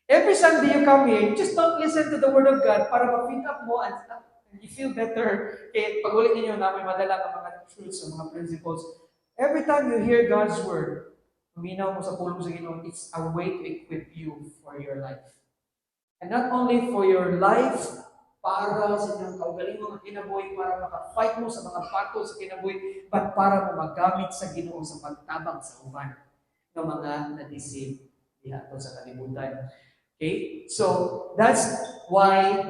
Speaker 1: Every Sunday you come here, just don't listen to the Word of God para ma-feed up mo and you feel better. Kaya pag-ulit ninyo na may madala ng mga truths, mga principles. Every time you hear God's Word, huminaw mo sa pulong sa Ginoo, it's a way to equip you for your life. And not only for your life, para sa inyong kaugalingong kinabuhi, para maka-fight mo sa mga battle sa kinabuhi, but para mo magamit sa Ginoo sa pagtabang sa uban ng mga na-deceive diha sa kalibutan. Okay? So, that's why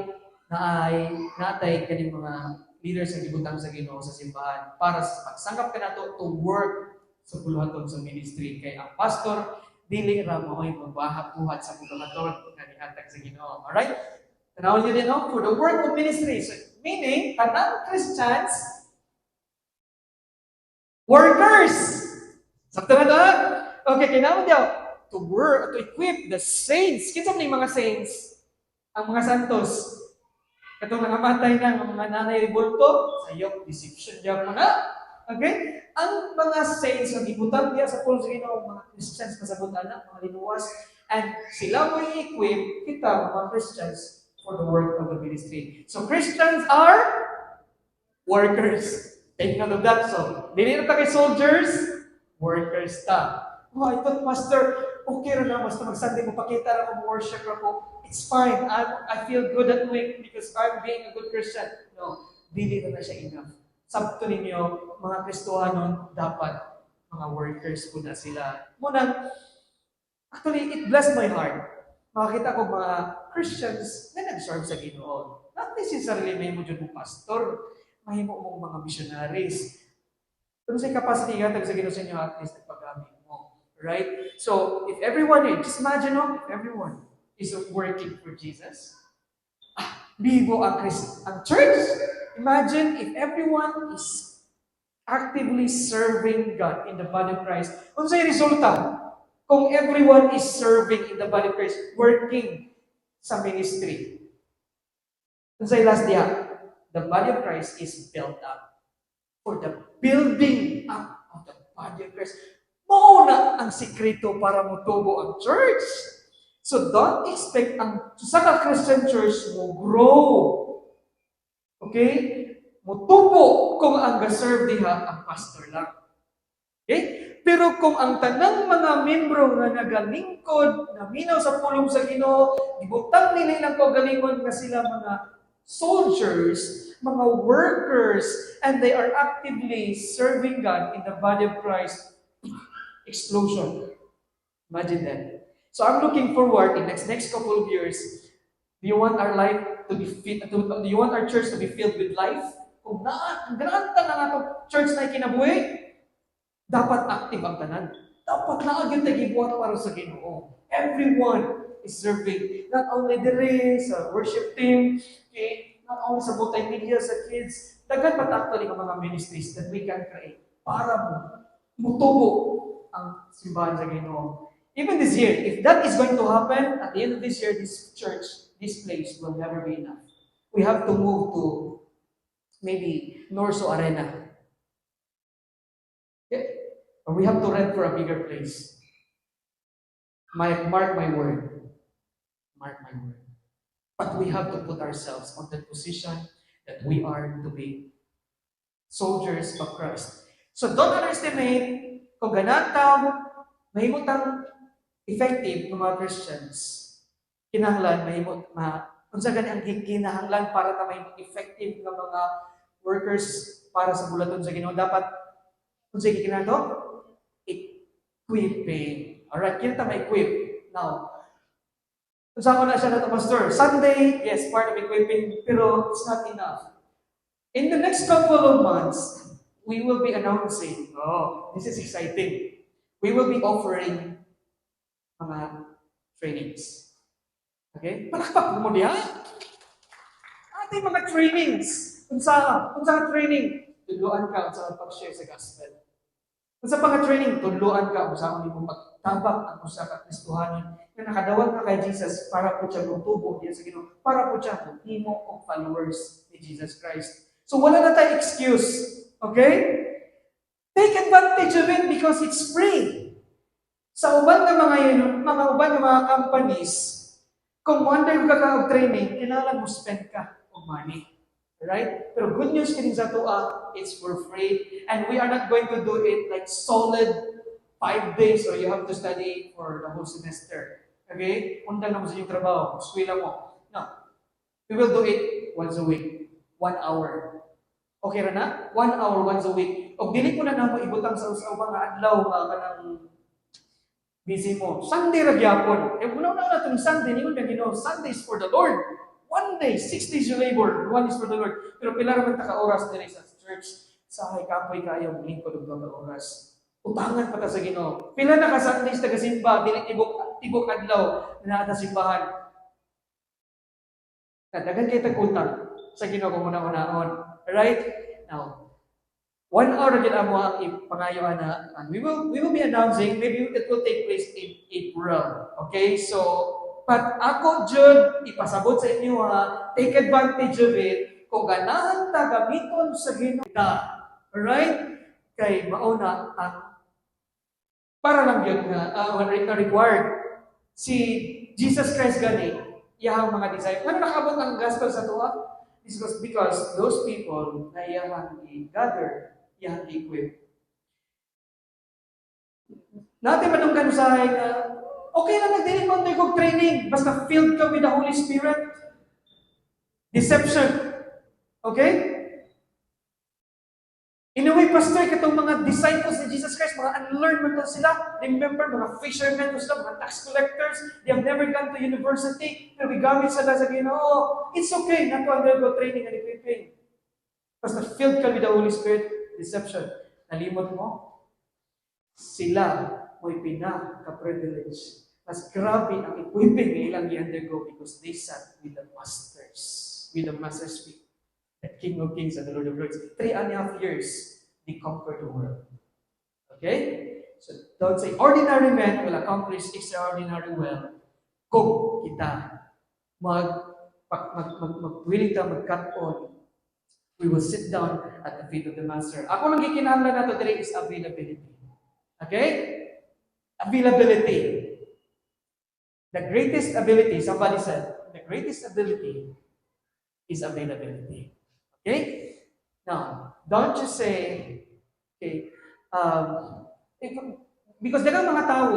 Speaker 1: natay kaning mga leaders sa gibutang sa Ginoo sa simbahan para sa pagsangkap ka nato to work sa puluhaton sa ministry. Kay ang pastor, dili ra mao'y magbahat-buhat sa puluhaton nga nihatag sa Ginoo. Alright? Tanaw niyo din, no? For the work of ministry. So, meaning, tanang Christians, workers. Sakto na doon? Okay, kailangan daw to work, to equip the saints. Kinsa man mga saints? Ang mga santos. Katong nangamatay na ang mga nanay ribulto, sayop, deception diyan mo na. Okay? Ang mga saints ang ibutang diya sa pulo sa Ginoo, mga Christians pasabot na, mga linuwas, and sila mo i-equip kita mga Christians for the work of the ministry. So Christians are workers. Take note of that. So, dili na ta kay soldiers, workers ta. Oh, I thought, Pastor, okay ra na, basta mag-Sunday mo, pakita ra ko, worship ra ko. It's fine. I feel good that week because I'm being a good Christian. No, dili na siya enough. Sabto ninyo, mga Kristohanon, dapat mga workers po na sila. Muna, actually, it blessed my heart. Makakita ko mga Christians na nag-serve sa Ginoo. Not necessarily may mo dyan mo pastor, mahimo mong mga missionaries. Kung sa capacity nga sa Ginoo sa inyo, at least nagpagamit mo. Right? So, if everyone, just imagine, no? If everyone is working for Jesus, bibo ang church. Imagine if everyone is actively serving God in the body of Christ. Kung sa'yo resulta, kung everyone is serving in the body of Christ, working sa ministry. Kung sa'yo last dia, the body of Christ is built up for the building up of the body of Christ. Mauna ang sikreto para mutubo ang church. So don't expect ang sa Christian church mo grow. Okay? Mutubo kung ang ga-serve diha ang pastor lang. Okay? Pero kung ang tanang mga membro nga nagalingkod, naminaw sa pulong sa Ginoo, gibutang nila ilang kaugalingon nga sila mga soldiers, mga workers, and they are actively serving God in the body of Christ. Explosion. Imagine that. So I'm looking forward in next couple of years. Do you want our life to be do you want our church to be filled with life? Kung ang gananta na nga church na kinabuhi, dapat active ang tanan. Dapat laagyan tayo gibuhat para sa Ginoo. Everyone is serving. Not only there sa worship team, okay? Not only sa multimedia, sa kids. Dagan pa actually ang mga ministries that we can create para mutubo ang simbahan sa Ginoo. Even this year, if that is going to happen, at the end of this year, this church, this place will never be enough. We have to move to maybe Norso Arena. Okay? Or we have to rent for a bigger place. Mark my word. Mark my word. But we have to put ourselves on the position that we are to be soldiers of Christ. So don't underestimate kung ganatang mahimutang effective ng mga Christians. Kinahanglan mahimot unsa gani ang kinahanglan para ta mahimong effective ng mga workers para sa bulaton sa Ginoo, dapat unsa gikinahanglan? Equipping. Alright, kita ma-equip. Now, unsa ko na siya nato, Pastor? Sunday, yes, part of equipping, pero it's not enough. In the next couple of months, we will be announcing, this is exciting. We will be offering mga trainings. Okay? Palakpak mo diya. Ating mga trainings. Unsa training? Tuluan ka unsa ang pag-share sa gospel. Unsa pa nga training? Tuluan ka unsa ang imong pagtabak ang usa ka Kristohanon na nakadawat na kay Jesus para po siya mutubo diya sa Ginoo, para po siya himo og followers ni Jesus Christ. So wala na tayong excuse. Okay? Take advantage of it because it's free. Sa uban nga mga companies, kung one day ka og training, kailangan mo spend ka og money. Right? Pero good news kini sa tuwa, it's for free. And we are not going to do it like solid 5 days or you have to study for the whole semester. Okay? Undang na mo sa iyong trabaho, eskwela mo. No. We will do it once a week. 1 hour. Okay ra na? 1 hour once a week. Og dili ko na namo ibutang sa ubang nga adlaw nga kanang busy mo. Sunday ra gyapon. Una-una na itong Sunday, ningon na Ginoo, Sunday is for the Lord. 1 day, 6 days you labor, 1 is for the Lord. Pero pila ra man ta ka oras diri sa church, sa hay kapoy kayo lingkod og 2 oras. Utangan pa ta sa Ginoo. Pila na ka Sundays taga-simba, dili tibok adlaw na ta simbahan. Dagan kay tag-utang sa Ginoo kung una-unahon. Right? Now, 1 hour din amo ang ipangayoan na, and we will be announcing, maybe it will take place in April. Okay? So, but ako jud ipasabot sa inyo take advantage of it kung ganahan ta gamiton sa Ginoo. Alright? Kay mauna ang para lang yun nga required si Jesus Christ gani iyang mga disciples. Ano nakabot ang gospel sa tuwa? Because those people na iyang i-gather, iyang equip. Natin madunggan sa okay lang nagdili mo undergo training, basta filled ka with the Holy Spirit. Deception. Okay? In a way, Pastor, itong mga disciples ni Jesus Christ, mga unlearned man daw sila. Remember, mga fishermen daw sila, mga tax collectors. They have never gone to university. Pero gamit sila sa Ginoo. It's okay not to undergo training and equipping. Basta filled ka with the Holy Spirit, deception. Nalimot mo? Sila mo'y pinaka-privilege. Mas grabe ang equipping na ilang i-undergo because they sat with the masters, with the master's feet. The King of Kings and the Lord of Lords. 3.5 years, they conquered the world. Okay? So don't say, ordinary men will accomplish extraordinary well kung kita willing ta mag-cut on. We will sit down at the feet of the Master. Ako nang gikinahanglan nato today is availability. Okay? Availability. The greatest ability, somebody said, the greatest ability is availability. Okay? Now, don't just say, okay, because there are mga tao,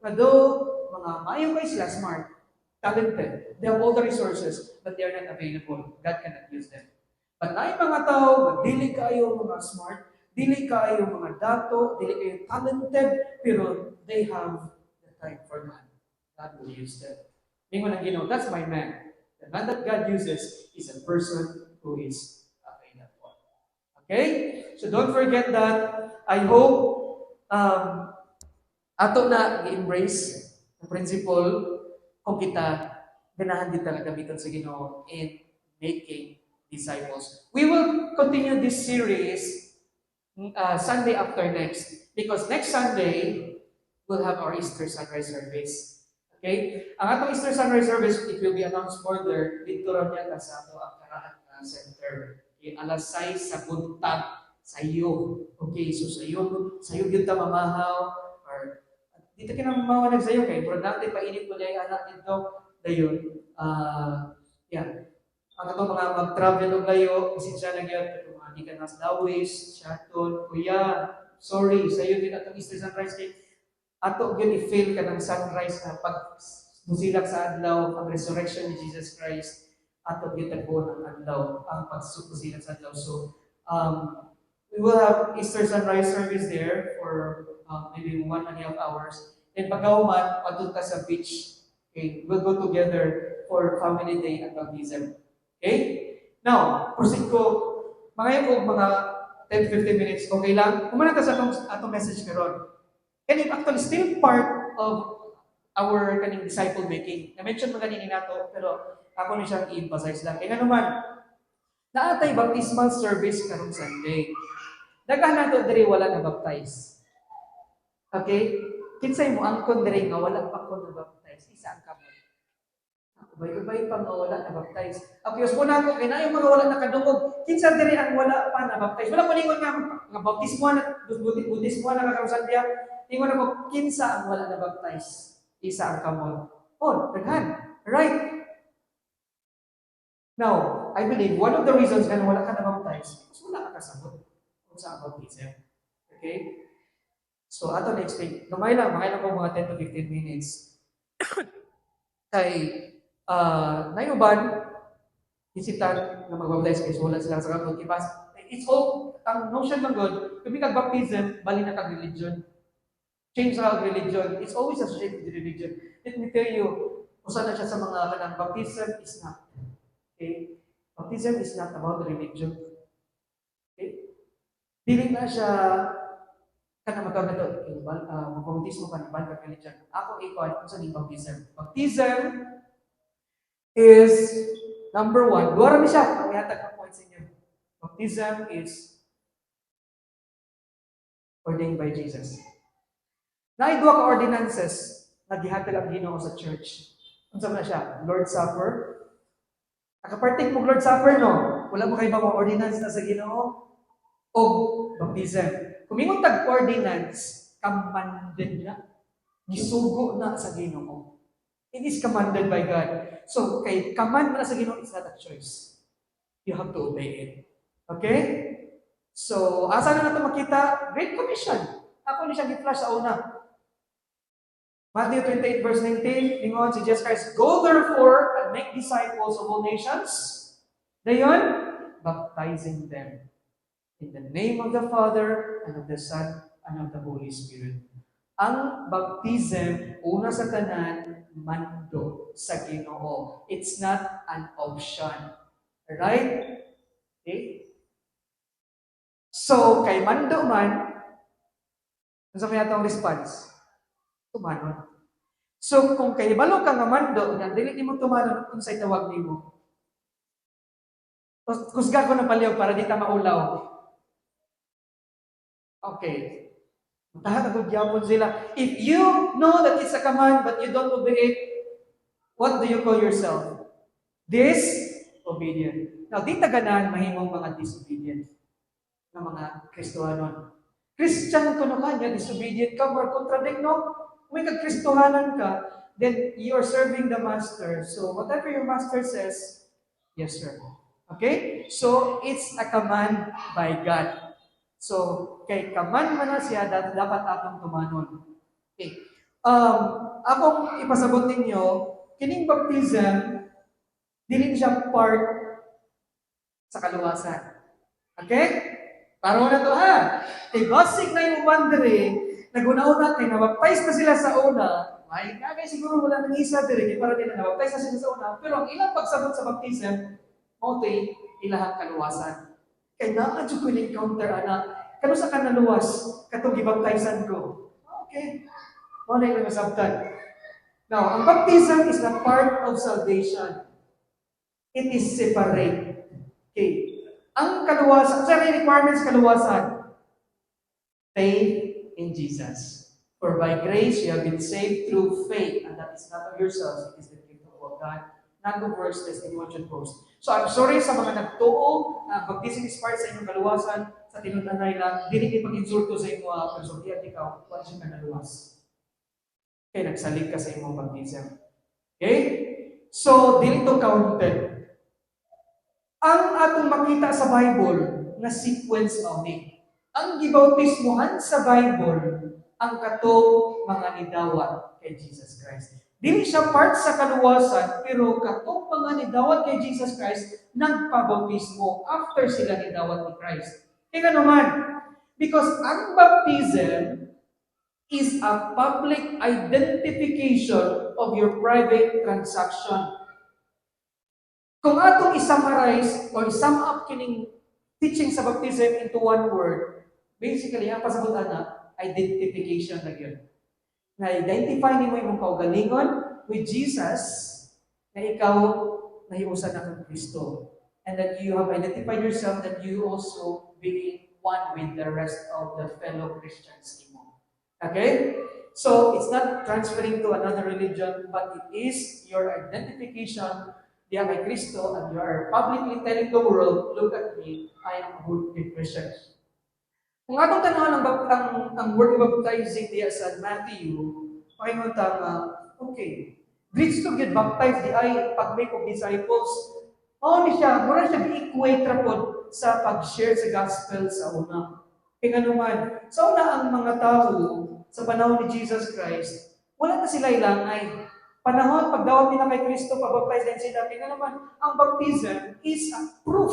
Speaker 1: na though mga maayong kayo sila, smart, talented, they have all the resources, but they are not available. God cannot use them. But na yung mga tao, dili kayo mga smart, dili kayo mga dato, dili kayo talented, pero they have the time for God. God will use them. Mingon ang Ginoo, that's my man. The man that God uses is a person who is available. Okay? So don't forget that. I hope ato na i-embrace the principle kung kita ganahan din talaga gamiton sa Ginoo in making disciples. We will continue this series Sunday after next because next Sunday we'll have our Easter sunrise service. Okay? Ang atong Easter sunrise service, it will be announced further dito ron yan sa ato ang Karahan Center. Okay? Alas 6 sa buntag sa iyo. Okay, so sa iyo yun ta mamahaw or dito ka na mamahaw nagsayo kay importante painit mo dahil anak dito dayon. Yeah. Ang atong mga mag-travel og layo, pasensya na gyud katong mga gikan nas Dawis, Sheraton, Kuya. Sorry, sa iyo din atong Easter sunrise kay ato gyud i-feel ka ng sunrise na pag musilak sa adlaw ang resurrection ni Jesus Christ ato gyud tagbo ang adlaw ang pagsusilak sa adlaw. So we will have Easter sunrise service there for maybe 1.5 hours. Then pagkauman padung ka sa beach. Okay, we'll go together for family day and baptism. Okay? Now, proceed ko mga yung mga 10-15 minutes, okay lang? Kumana ka sa atong message karon. And it actually still part of our kaning disciple making. Na-mention mo ganini nato, pero ako ni siyang i-emphasize lang. Kaya naman, naatay baptismal service karong Sunday. Daghan nato diri wala na baptize. Okay? Kinsay mo angkon diri nga wala pa ko na baptize. Isa ang kamo. Ubay-ubay pa nga wala na baptize. Okay, us muna ko kay na yung mga wala nakadungog. Kinsa diri ang wala pa na baptize. Wala ko lingon nga baptismo na butismo na karong Sunday. Ingon ako, kinsa ang wala na baptize? Isa ang kamon. Oh, daghan. Right. Now, I believe one of the reasons kaya wala ka na baptize is wala ka kasabot kung sa baptism. Okay? So, ato na-explain. Gamay lang ko mga 10 to 15 minutes. Kay, nayuban, isitan na mag-baptize kay wala sila sa kamon. It's all, ang notion ng God, kung kag-baptism, bali na kag-religion. Change our religion. It's always associated with religion. Let me tell you, usa na siya sa mga kanang baptism is not. Okay? Baptism is not about religion. Okay? Dili na siya kanang magkagato. Okay, mag-baptismo ka ng bad religion. Ako ikon kung saan yung baptism. Baptism is number 1. Duwara mi siya. Ang ihatag ng point sa inyo. Baptism is ordained by Jesus. Naidwa ka ordinances na gihatag ang Ginoo sa church. Unsa man siya? Lord's Supper. Nakapartik mo Lord's Supper, no? Wala mo kayo mga ordinance na sa Ginoo? O baptism. Kung ingon tag ordinance, commanded na. Gisugo na sa Ginoo. It is commanded by God. So, kay command na sa Ginoo, it's not a choice. You have to obey it. Okay? So, asa na nato makita? Great Commission. Ako ni siya gi-flash sa una. Matthew 28 verse 19, lingon si Jesus Christ, "Go therefore and make disciples of all nations." Dayon, baptizing them in the name of the Father, and of the Son, and of the Holy Spirit. Ang baptism, una sa tanan, mando sa Ginoo. It's not an option. Right? Okay? So, kay mando man, ano sa kaya itong response? Tumanon. So, kung kay balo ka nga mando, nga dili nimo tumanon kung sa tawag nimo. Kusga ko na paliw para di ta maulaw. Okay. Tahan agad gyapon sila. If you know that it's a command but you don't obey it, what do you call yourself? Disobedient. Now, di taganan mahimong mga disobedient na mga Kristohanon. Christian ko naman, disobedient ka, or contradict, no? Kung may kag-Kristohanan ka, then you are serving the master. So, whatever your master says, yes, sir. Okay? So, it's a command by God. So, kay command man na siya, dapat atong tumanon. Okay. Akong ipasabot ninyo, kining baptism, dili siya part sa kaluwasan. Okay? Paro na to ha. Kay basic na yung bandere, naguna-una kay nabaptize na sila sa una, may kagay siguro wala nang isa dire kay para nila nabaptize na sila sa una, pero ang ilang pagsabot sa baptism, mao tay ilahang kaluwasan. Kay naa jud ko encounter ana, kano sa kanaluwas katong gibaptizean ko. Okay. Mo na yung sabtan. Now, ang baptism is not part of salvation. It is separate. Okay. Ang kaluwasan, sa requirements kaluwasan, faith in Jesus. For by grace you have been saved through faith, and that is not of yourselves, it is the gift of God, not of works, lest anyone should boast. So I'm sorry sa mga nagtuo na baptism is part sa inyong kaluwasan, sa tinundanay lang, dili ni pag-insulto sa inyo, pero diyan ikaw, wala siya kanaluwas. Kaya nagsalig ka sa imong baptism. Okay? So, dili to counted. Ang atong makita sa Bible na sequence mao ni. Ang gibautismohan sa Bible ang katong mga nidawat kay Jesus Christ. Dili siya part sa kaluwasan, pero katong mga nidawat kay Jesus Christ nagpabautismo after sila nidawat ni Christ. Kaya naman, because ang baptism is a public identification of your private transaction. Kung atong i-summarize or i-sum up kining teaching sa baptism into one word, basically, ang pasabot na, identification na yun. Na-identify ni mo imong kaugalingon with Jesus na ikaw nahiusan na kang Kristo. And that you have identified yourself that you also being one with the rest of the fellow Christians. Okay? So, it's not transferring to another religion, but it is your identification diya kay Kristo, and you are publicly telling the world, look at me, I am a good Christian. Kung atong tanawan ang word of baptizing diya sa Matthew, pakingon okay, grits to get baptized di ay pag-make of disciples. Ni siya, mura siya gi-equate rapod sa pag-share sa gospel sa una. Kaya naman, sa una ang mga tao sa panahon ni Jesus Christ, wala na sila ilangay. Panahon, pagdawat nila kay Kristo, pabaptize din sila. Kaya naman, ang baptism is a proof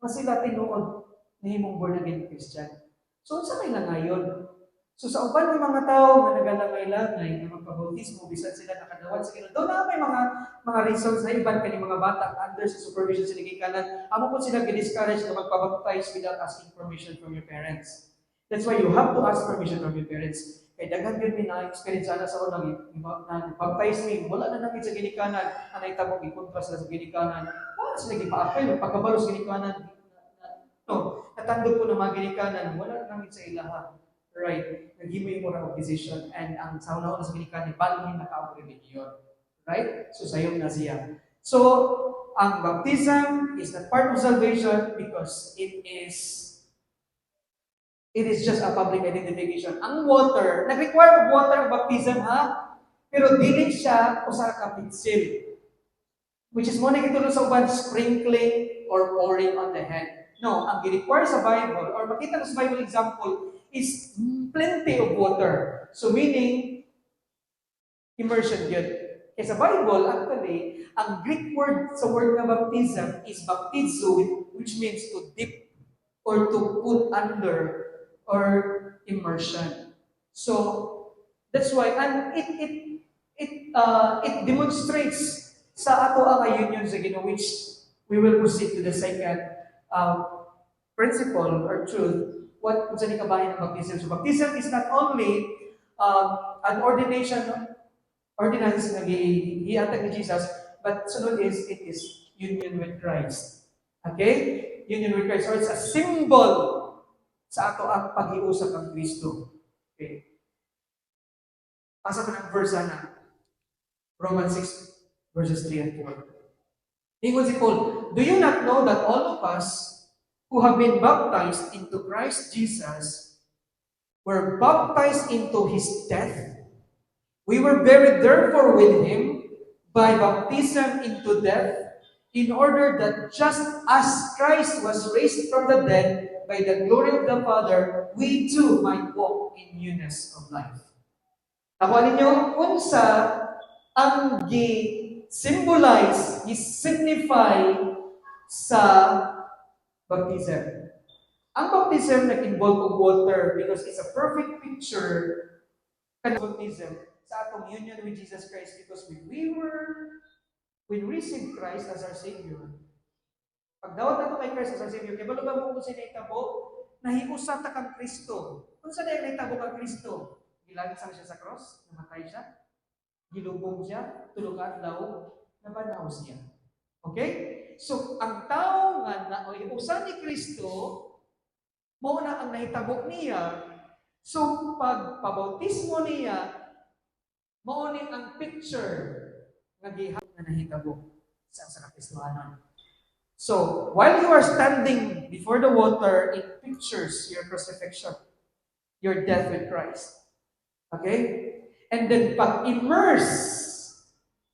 Speaker 1: na sila tinuod na himong born again Christian. So, sa may langayon. So, sa uban ng mga tao na nagalangay-langay na magpabautismo, bisan sila nakadawat sa Ginoo. Doon na may mga results na iban kani mga bata under sa supervision sa gikanan. Amo po sila gi-discourage na magpabaptize without asking permission from your parents. That's why you have to ask permission from your parents. Kay daghan gyud mi na experience ana sa unang baptize me, wala na namin sa ginikanan, anay tabog ikontra sila sa ginikanan. Wala sila gipa-apel pagkabalo sa ginikanan. No, natandog ko na mga ginikanan, wala na namin sa ilaha. Right? Naghimay mo ra og decision, and ang sa una sa ginikanan balhin na ka religion. Right? So sayon na siya. So ang baptism is not part of salvation because it is just a public identification. Ang water, nag-require of water ang baptism, ha? Pero dili siya usa ka pitsil. Which is mo na gitulo sa uban, sprinkling or pouring on the head. No, ang gi-require sa Bible, or makita sa Bible example, is plenty of water. So meaning, Immersion yun. Kaya sa Bible, actually, ang Greek word sa word na baptism is baptizo, which means to dip or to put under or immersion. So, that's why, and it demonstrates sa ato ang union sa Ginoo, which we will proceed to the second principle or truth. What kung saan ikabahin ng baptism? So, baptism is not only an ordinance na gihatag ni Jesus, but sunod is, it is union with Christ. Okay? Union with Christ. Or it's a symbol sa ato ang pag-iusap ng Kristo. Okay? Asa ko ng verse na Romans 6, verses 3 and 4. Ingon si Paul, do you not know that all of us who have been baptized into Christ Jesus were baptized into His death? We were buried therefore with Him by baptism into death, in order that just as Christ was raised from the dead by the glory of the Father, we too might walk in newness of life. Nakuha ninyo, unsa ang gi-symbolize, gi-signify sa baptism. Ang baptism nag-involve of water because it's a perfect picture ng baptism sa atong union with Jesus Christ, because when we received Christ as our Savior, pag dawat nato kay Christ as our Savior, kay balo ba mo kung sila itabo, nahiusa ta kang Kristo. Kung saan na itabo kang Kristo? Gilagit sa siya sa cross, namatay siya, gilubong siya, tulugan daw, nabanaw siya. Okay? So, ang tao nga na usa ni Kristo, mao na ang nahitabo niya. So, pag pabautismo niya, mao ni ang picture nga gihap nga nahitabo sa Kristohanon. So, while you are standing before the water, it pictures your crucifixion, your death with Christ. Okay? And then, pag-immerse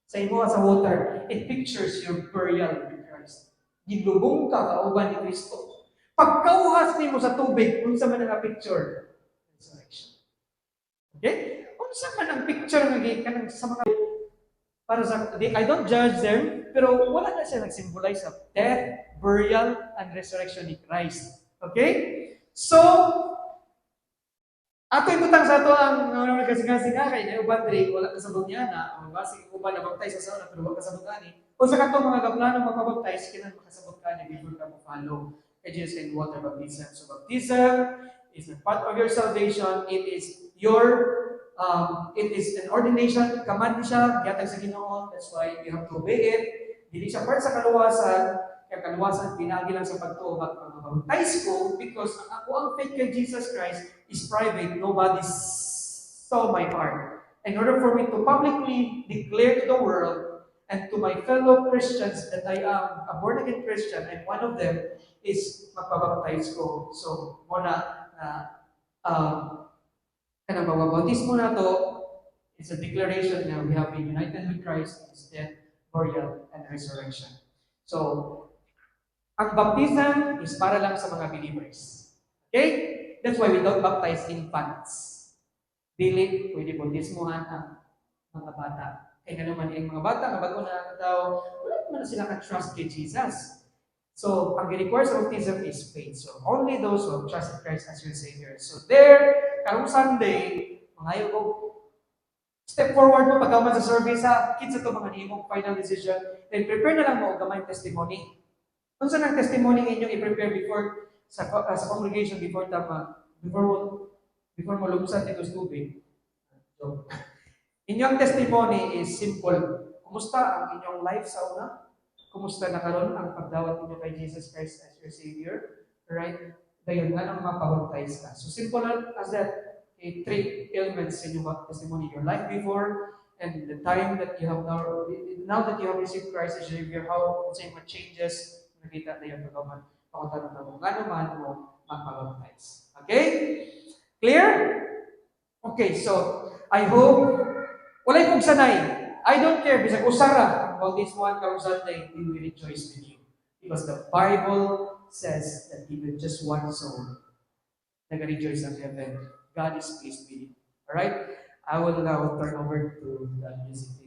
Speaker 1: sa imo sa water, it pictures your burial with Christ. Gilubong ka kauban ni Kristo. Pagkauhas nimo sa tubig, unsa man ang picture? Resurrection. Okay? Unsa man ang picture nga kanang sa mga para sa I don't judge them, pero wala na siya nag-symbolize of death, burial, and resurrection ni Christ. Okay? So, ato ibutang sa ato ang nagkasigasig kay na uban diri wala kasabot niya na basig uban na baptize sa sauna pero wala kasabot ani. O sa katong mga gaplano magpabaptize kinan makasabot ka ni before ka mo follow kay Jesus in water baptism. So baptism is a part of your salvation. It is an ordination, command siya, gihatag sa Ginoo. That's why you have to obey it. Dili siya part sa kaluwasan, kaya kaluwasan pinagi lang sa pagtuo at pag-baptize ko because ako ang faith kay Jesus Christ is private. Nobody saw my heart. In order for me to publicly declare to the world and to my fellow Christians that I am a born-again Christian, and one of them is magpabaptize ko. So, muna kanang pagbabautismo na to, it's a declaration na we have been united with Christ in His death, burial, and resurrection. So, ang baptism is para lang sa mga believers. Okay? That's why we don't baptize infants. Dili, pwede bautismohan ang mga bata. Kaya nga naman yung mga bata, nga bago na tao, wala naman sila ka-trust kay Jesus. So, ang require sa baptism is faith. So, only those who have trusted Christ as your Savior. So, there, karong Sunday, mangayo ko, step forward mo, pagkaman sa service ha, kids ito mga nihimong final decision, then prepare na lang mo gamay testimony. Kung saan ang testimony inyong i-prepare before sa congregation before mo lumsan dito sa tubig. So, inyong testimony is simple. Kumusta ang inyong life sa una? Kumusta na karon ang pagdawat ninyo kay Jesus Christ as your Savior? Right? Dayon nga nang mapabaptize ka. So simple as that. Okay, 3 elements in your testimony: your life before, and the time that you have now that you have received Christ as your Savior, how what changes nakita na yung pagkaman. Pakunta na mo nga naman mo magpabaptize. Okay? Clear? Okay, so I hope walay kong sanay. I don't care bisag usara about this one karong Sunday, we will rejoice with you because the Bible says that even just one soul nag-rejoice in heaven. God is pleased with you. Alright?
Speaker 2: I will turn over to the music